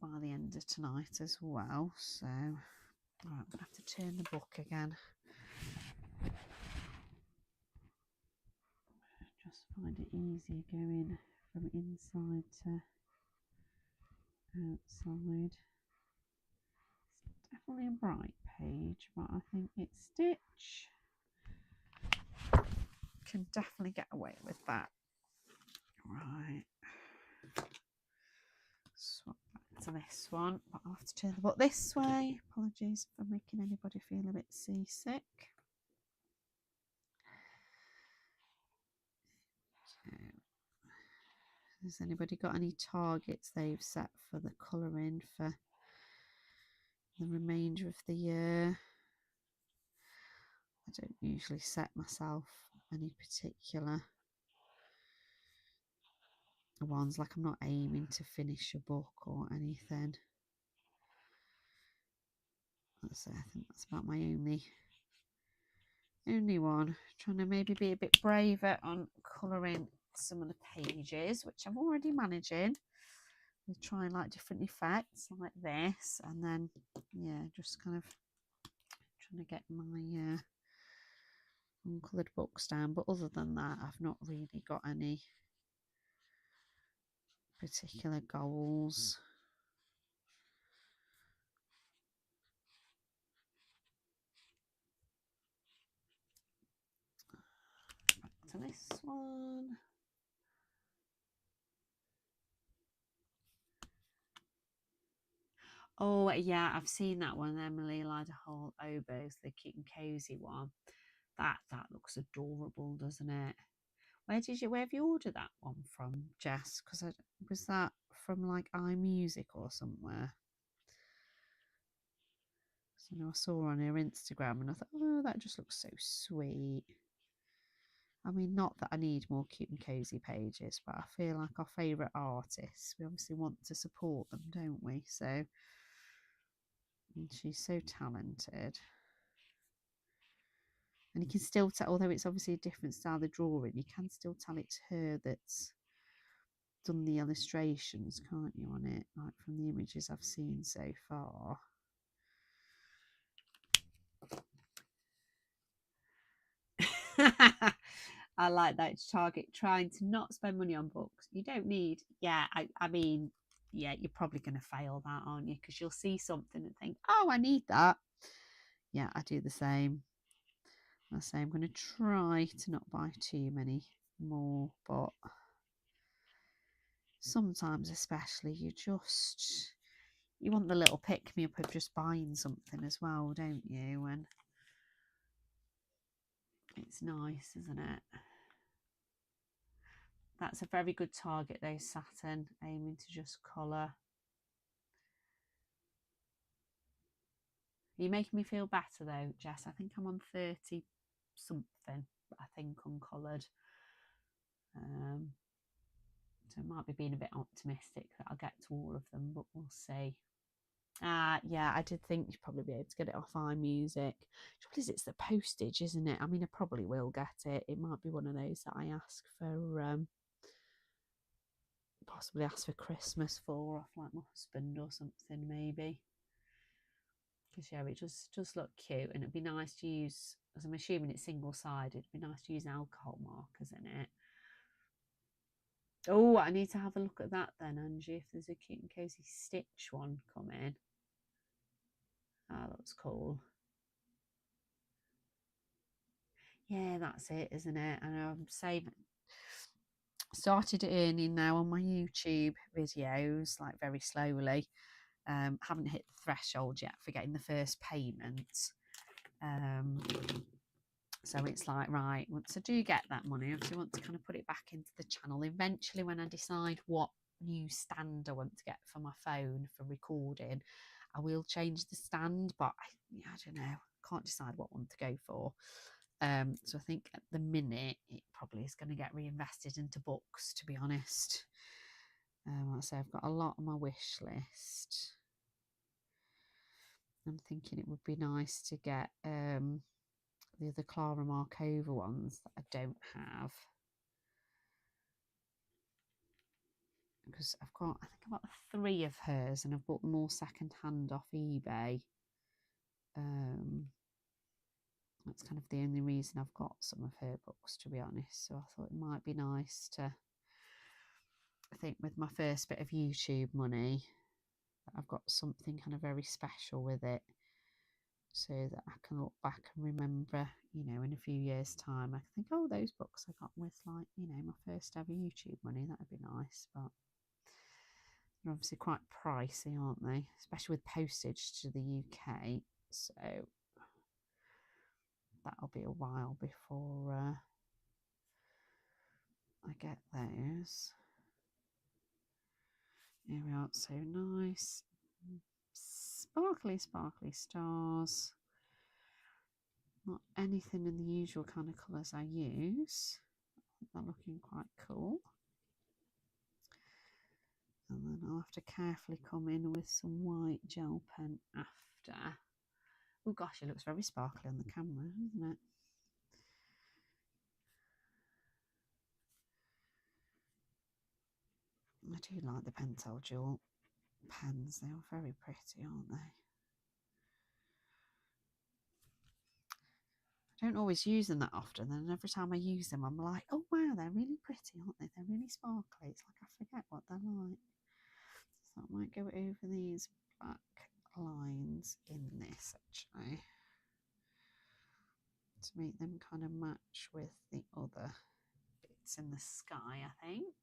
by the end of tonight as well. So all right, I'm gonna have to turn the book again. Just find it easier going from inside to outside. It's definitely a bright page, but I think it's Stitch. Can definitely get away with that. Right. Swap back to this one, but I'll have to turn the book this way. Apologies for making anybody feel a bit seasick. Okay. Has anybody got any targets they've set for the colouring for the remainder of the year? I don't usually set myself any particular ones, like I'm not aiming to finish a book or anything. So I think that's about my only one. Trying to maybe be a bit braver on colouring some of the pages, which I'm already managing. We're trying like different effects like this, and then yeah, just kind of trying to get my uncoloured books down. But other than that, I've not really got any particular goals. Back to this one. Oh yeah, I've seen that one. Emily Liderhall Oboes, the cute and cozy one. That looks adorable, doesn't it? Where have you ordered that one from, Jess? Because was that from like iMusic or somewhere? So I saw on her Instagram and I thought, oh, that just looks so sweet. I mean, not that I need more cute and cozy pages, but I feel like our favourite artists, we obviously want to support them, don't we? So, and she's so talented. And you can still tell, although it's obviously a different style of drawing, you can still tell it's her that's done the illustrations, can't you, on it? Like from the images I've seen so far. I like that. It's Target trying to not spend money on books. You don't need, yeah, I mean, yeah, you're probably going to fail that, aren't you? Because you'll see something and think, oh, I need that. Yeah, I do the same. I say I'm going to try to not buy too many more, but sometimes especially you want the little pick me up of just buying something as well, don't you? And it's nice, isn't it? That's a very good target though, Saturn, aiming to just colour. You're making me feel better though, Jess. I think I'm on 30 something, I think, uncoloured. So I might be being a bit optimistic that I'll get to all of them, but we'll see. Yeah, I did think you'd probably be able to get it off iMusic. Trouble is, it's the postage, isn't it? I mean, I probably will get it. It might be one of those that I ask for, possibly ask for Christmas for off like my husband or something, maybe. Because yeah, it does look cute, and it'd be nice to use, as I'm assuming it's single-sided, it'd be nice to use alcohol markers in it. Oh, I need to have a look at that then, Angie, if there's a cute and cozy Stitch one coming. Ah, that looks cool. Yeah, that's it, isn't it? And I'm started earning now on my YouTube videos, like very slowly. Haven't hit the threshold yet for getting the first payment. So it's like, right, once I do get that money, I obviously want to kind of put it back into the channel. Eventually, when I decide what new stand I want to get for my phone for recording, I will change the stand, but I don't know, can't decide what one to go for. So I think at the minute it probably is going to get reinvested into books, to be honest. Like I say, I've got a lot on my wish list. I'm thinking it would be nice to get the other Clara Markova ones that I don't have, because I think I've got 3 of hers and I've bought them all second hand off eBay. That's kind of the only reason I've got some of her books, to be honest. So I thought it might be nice to, I think with my first bit of YouTube money, that I've got something kind of very special with it, so that I can look back and remember, you know, in a few years' time, I can think, oh, those books I got with, like, you know, my first ever YouTube money. That would be nice, but they're obviously quite pricey, aren't they? Especially with postage to the UK. So that'll be a while before I get those. Here we are, so nice. Sparkly, sparkly stars. Not anything in the usual kind of colours I use. They're looking quite cool. And then I'll have to carefully come in with some white gel pen after. Oh gosh, it looks very sparkly on the camera, doesn't it? I do like the Pentel Jewel pens. They are very pretty, aren't they? I don't always use them that often, and every time I use them, I'm like, oh wow, they're really pretty, aren't they? They're really sparkly. It's like I forget what they're like. So I might go over these black lines in this, actually, to make them kind of match with the other bits in the sky, I think.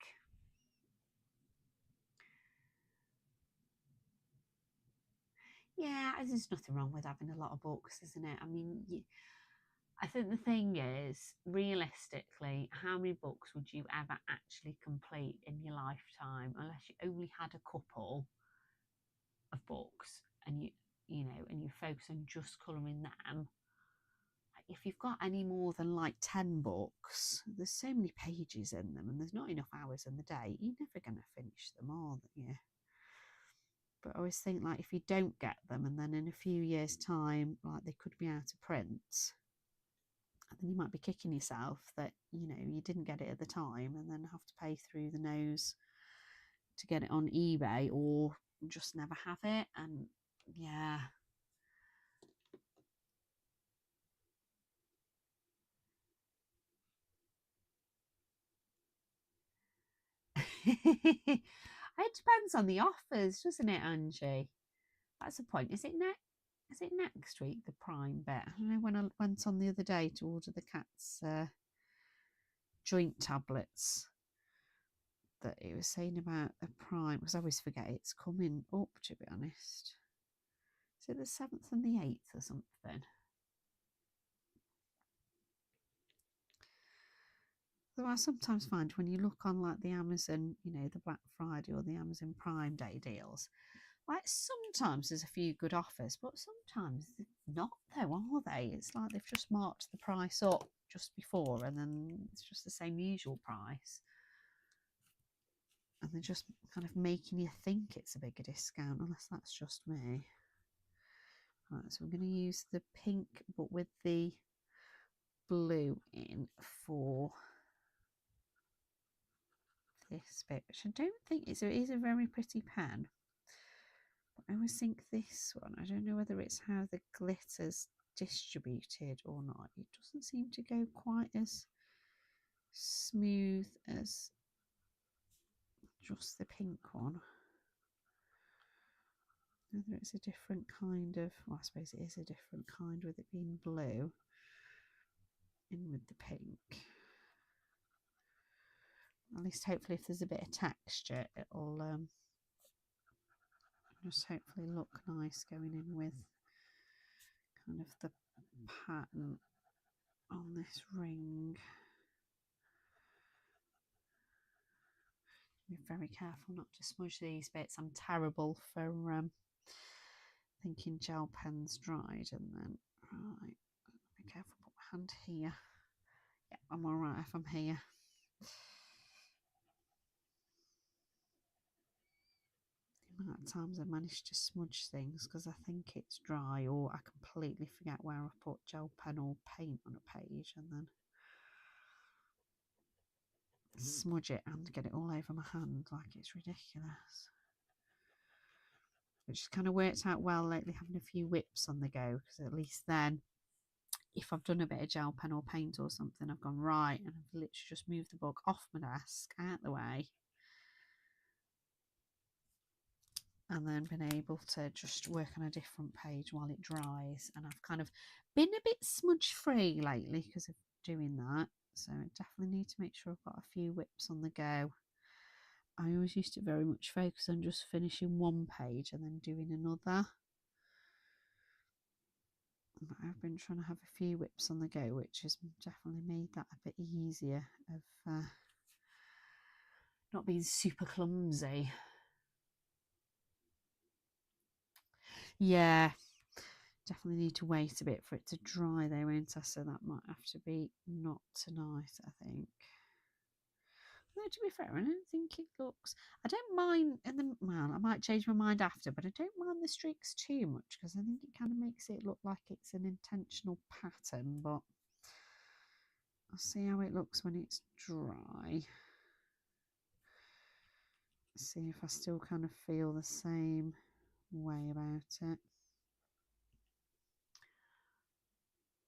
Yeah, there's nothing wrong with having a lot of books, isn't it? I mean, I think the thing is, realistically, how many books would you ever actually complete in your lifetime, unless you only had a couple of books and you know, and you focus on just colouring them? If you've got any more than like 10 books, there's so many pages in them and there's not enough hours in the day, you're never going to finish them, are you? But I always think, like, if you don't get them and then in a few years' time, like, they could be out of print, and then you might be kicking yourself that, you know, you didn't get it at the time and then have to pay through the nose to get it on eBay, or just never have it. And yeah, It depends on the offers, doesn't it, Angie? That's the point. Is it next week, the Prime bit? I don't know, when I went on the other day to order the cat's joint tablets, that it was saying about the Prime, because I always forget it's coming up, to be honest. Is it the 7th and the 8th or something? Though I sometimes find when you look on like the Amazon, you know, the Black Friday or the Amazon Prime Day deals, like sometimes there's a few good offers, but sometimes not though, are they? It's like they've just marked the price up just before and then it's just the same usual price. And they're just kind of making you think it's a bigger discount, unless that's just me. Right, so we're going to use the pink, but with the blue in for this bit, which I don't think it is a very pretty pen. But I always think this one, I don't know whether it's how the glitter's distributed or not. It doesn't seem to go quite as smooth as just the pink one. Whether it's a different kind of, well, I suppose it is a different kind with it being blue in with the pink. At least hopefully if there's a bit of texture, it'll just hopefully look nice going in with kind of the pattern on this ring. Be very careful not to smudge these bits. I'm terrible for thinking gel pen's dried and then, right, be careful, put my hand here. Yeah, I'm all right if I'm here. The amount of times I manage to smudge things because I think it's dry or I completely forget where I put gel pen or paint on a page and then smudge it and get it all over my hand, like it's ridiculous. Which kind of worked out well lately, having a few whips on the go, because at least then if I've done a bit of gel pen or paint or something, I've gone right and I've literally just moved the book off my desk, out the way, and then been able to just work on a different page while it dries. And I've kind of been a bit smudge free lately because of doing that, so I definitely need to make sure I've got a few whips on the go. I always used to very much focus on just finishing one page and then doing another. But I've been trying to have a few whips on the go, which has definitely made that a bit easier of not being super clumsy. Yeah, definitely need to wait a bit for it to dry though, won't I? So that might have to be not tonight, I think. No, to be fair, I don't think it looks, I don't mind, well, I might change my mind after, but I don't mind the streaks too much because I think it kind of makes it look like it's an intentional pattern, but I'll see how it looks when it's dry. See if I still kind of feel the same way about it.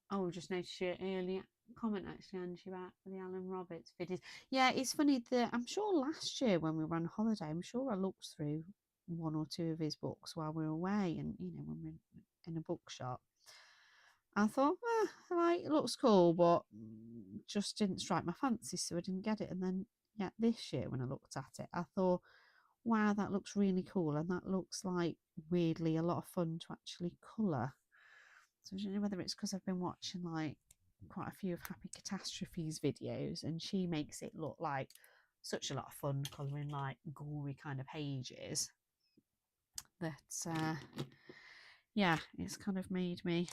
Oh, just noticed your earlier comment actually, Angie, about the Alan Roberts videos. Yeah, it's funny that I'm sure last year when we were on holiday, I'm sure I looked through one or two of his books while we were away, and you know, when we were in a bookshop, I thought, right, it looks cool, but just didn't strike my fancy, so I didn't get it. And then, yeah, this year when I looked at it, I thought, wow, that looks really cool, and that looks like weirdly a lot of fun to actually colour. So I don't know whether it's because I've been watching like quite a few of Happy Catastrophes videos, and she makes it look like such a lot of fun colouring like gory kind of pages that yeah, it's kind of made me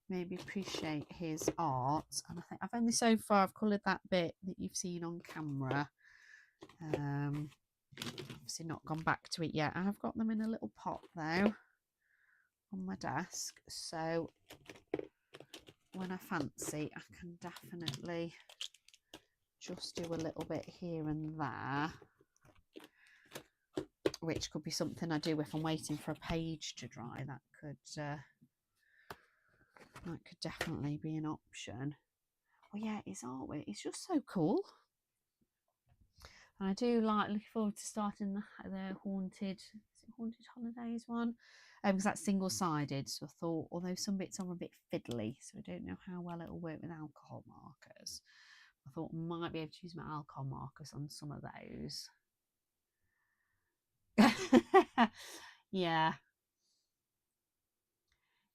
maybe appreciate his art. And I think I've only so far I've coloured that bit that you've seen on camera. Obviously not gone back to it yet. I have got them in a little pot though on my desk, so when I fancy I can definitely just do a little bit here and there, which could be something I do if I'm waiting for a page to dry. That could definitely be an option. Oh yeah, his artwork is just so cool. And I do like looking forward to starting the haunted, is it Haunted Holidays one? Because that's single-sided. So I thought, although some bits are a bit fiddly, so I don't know how well it'll work with alcohol markers. I thought I might be able to use my alcohol markers on some of those. Yeah.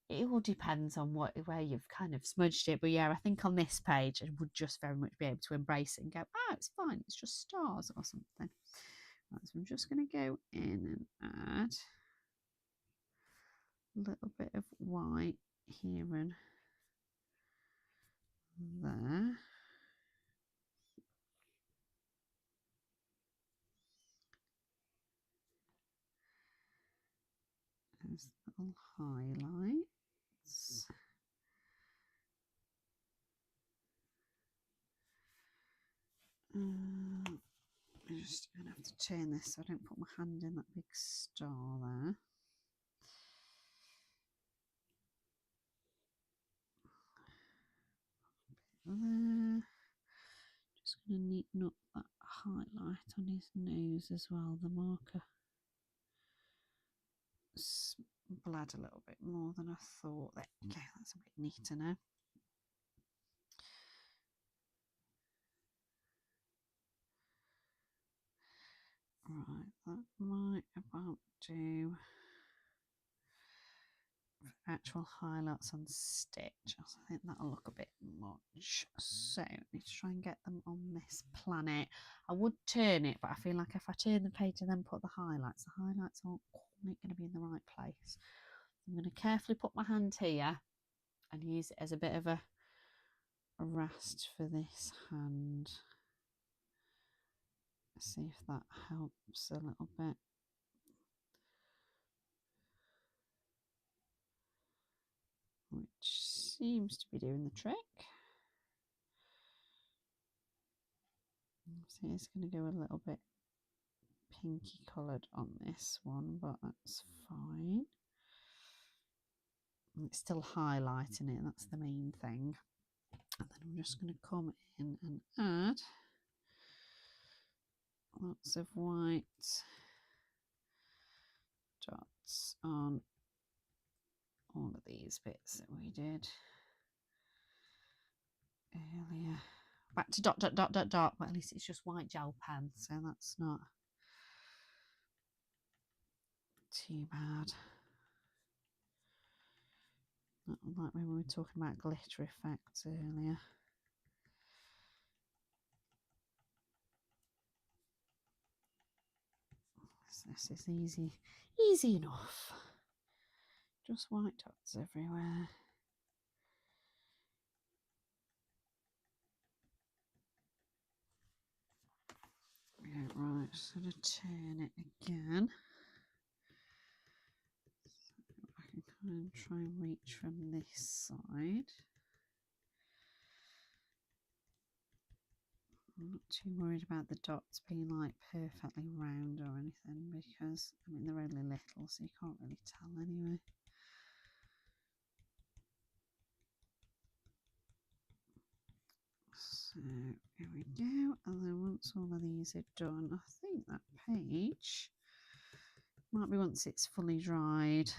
It all depends on where you've kind of smudged it, but yeah, I think on this page I would just very much be able to embrace it and go, it's fine, it's just stars or something. Right, so I'm just going to go in and add a little bit of white here and there. There's little highlights. I'm just going to have to turn this so I don't put my hand in that big star there. There. Just going to neaten up that highlight on his nose as well, the marker. Bled a little bit more than I thought. There, okay, that's a bit neater now. Right, that might about do for actual highlights on Stitch. I think that'll look a bit much. So I need to try and get them on this planet. I would turn it, but I feel like if I turn the page and then put the highlights aren't quite going to be in the right place. I'm going to carefully put my hand here and use it as a bit of a rest for this hand. See if that helps a little bit. Which seems to be doing the trick. So it's going to go a little bit pinky coloured on this one, but that's fine. It's still highlighting it, that's the main thing. And then I'm just going to come in and add lots of white dots on all of these bits that we did earlier. Back to dot, dot, dot, dot, dot, but at least it's just white gel pen, so that's not too bad. Not like when we were talking about glitter effects earlier. This is easy enough. Just white dots everywhere. Yeah, right, just going to turn it again. So I can kind of try and reach from this side. I'm not too worried about the dots being like perfectly round or anything because, I mean, they're only little, so you can't really tell anyway. So here we go, and then once all of these are done, I think that page might be, once it's fully dried,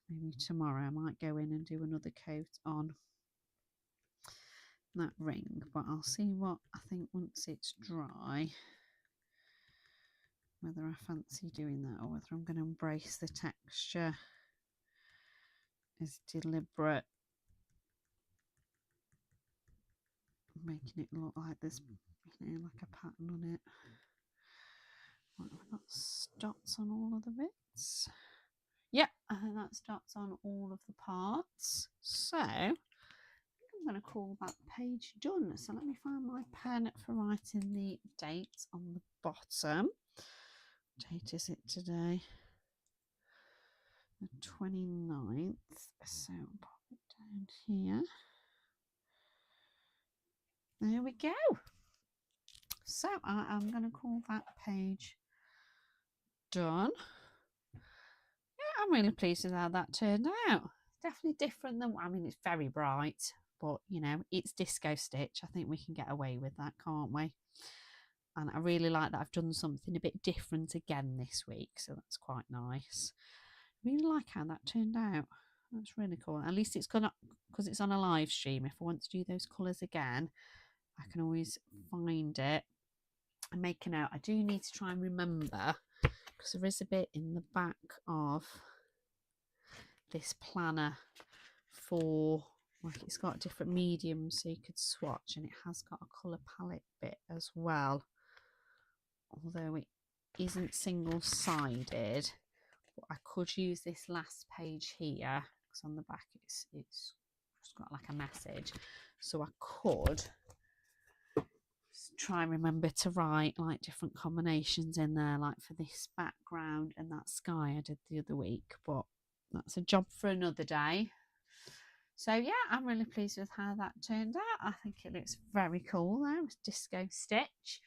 maybe tomorrow I might go in and do another coat on that ring, but I'll see what I think once it's dry, whether I fancy doing that or whether I'm going to embrace the texture as deliberate, making it look like there's, you know, like a pattern on it. Right, I've got dots on all of the bits. Yeah, I think that's dots on all of the parts. So I think I'm going to call that page done. So let me find my pen for writing the dates on the bottom. What date is it today? The 29th. So I'll pop it down here. There we go. So I am going to call that page done. Yeah, I'm really pleased with how that turned out. Definitely different than, I mean, it's very bright, but you know, it's Disco Stitch. I think we can get away with that, can't we? And I really like that I've done something a bit different again this week, so that's quite nice. I really like how that turned out. That's really cool. At least it's gonna, because it's on a live stream, if I want to do those colours again, I can always find it and make a note. I do need to try and remember, because there is a bit in the back of this planner for, like, it's got different mediums so you could swatch, and it has got a colour palette bit as well, although it isn't single-sided. But I could use this last page here, because on the back it's just got like a message, so I could try and remember to write like different combinations in there, like for this background and that sky I did the other week, but that's a job for another day. So yeah, I'm really pleased with how that turned out. I think it looks very cool there with Disco Stitch.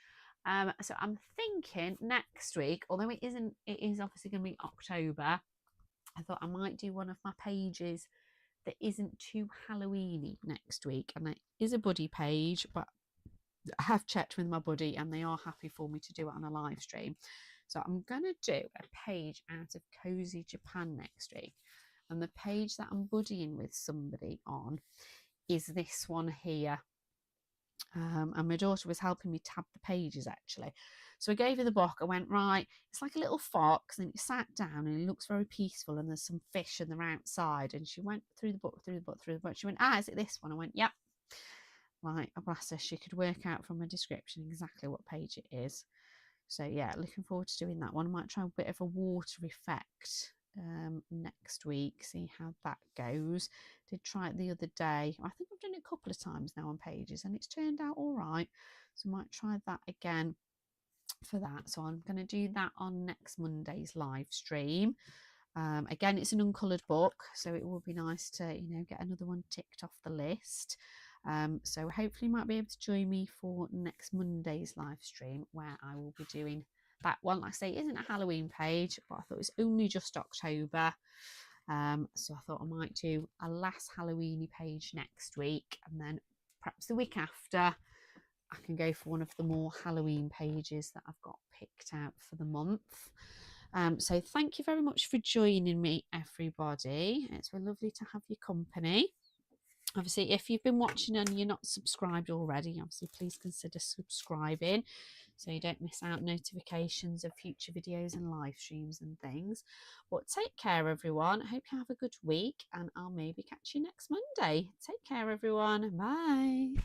So I'm thinking next week, although it is obviously going to be October, I thought I might do one of my pages that isn't too Halloweeny next week, and it is a buddy page, but I have checked with my buddy and they are happy for me to do it on a live stream. So I'm going to do a page out of Cozy Japan next week, and the page that I'm buddying with somebody on is this one here. And my daughter was helping me tab the pages actually. So I gave her the book. I went, right, it's like a little fox, and it sat down and it looks very peaceful, and there's some fish and they're outside. And she went through the book. She went, is it this one? I went, yep. Like, oh, bless her, she could work out from a description exactly what page it is. So yeah, looking forward to doing that one. I might try a bit of a water effect next week, see how that goes. Did try it the other day. I think I've done it a couple of times now on pages and it's turned out all right, so I might try that again for that. So I'm going to do that on next Monday's live stream. Again, it's an uncoloured book, so it will be nice to, you know, get another one ticked off the list. So hopefully you might be able to join me for next Monday's live stream, where I will be doing that one. Like I say, it isn't a Halloween page, but I thought it was only just October. So I thought I might do a less Halloweeny page next week, and then perhaps the week after I can go for one of the more Halloween pages that I've got picked out for the month. So thank you very much for joining me, everybody. It's really lovely to have your company. Obviously, if you've been watching and you're not subscribed already, obviously please consider subscribing so you don't miss out notifications of future videos and live streams and things. But take care, everyone. I hope you have a good week, and I'll maybe catch you next Monday. Take care, everyone. Bye.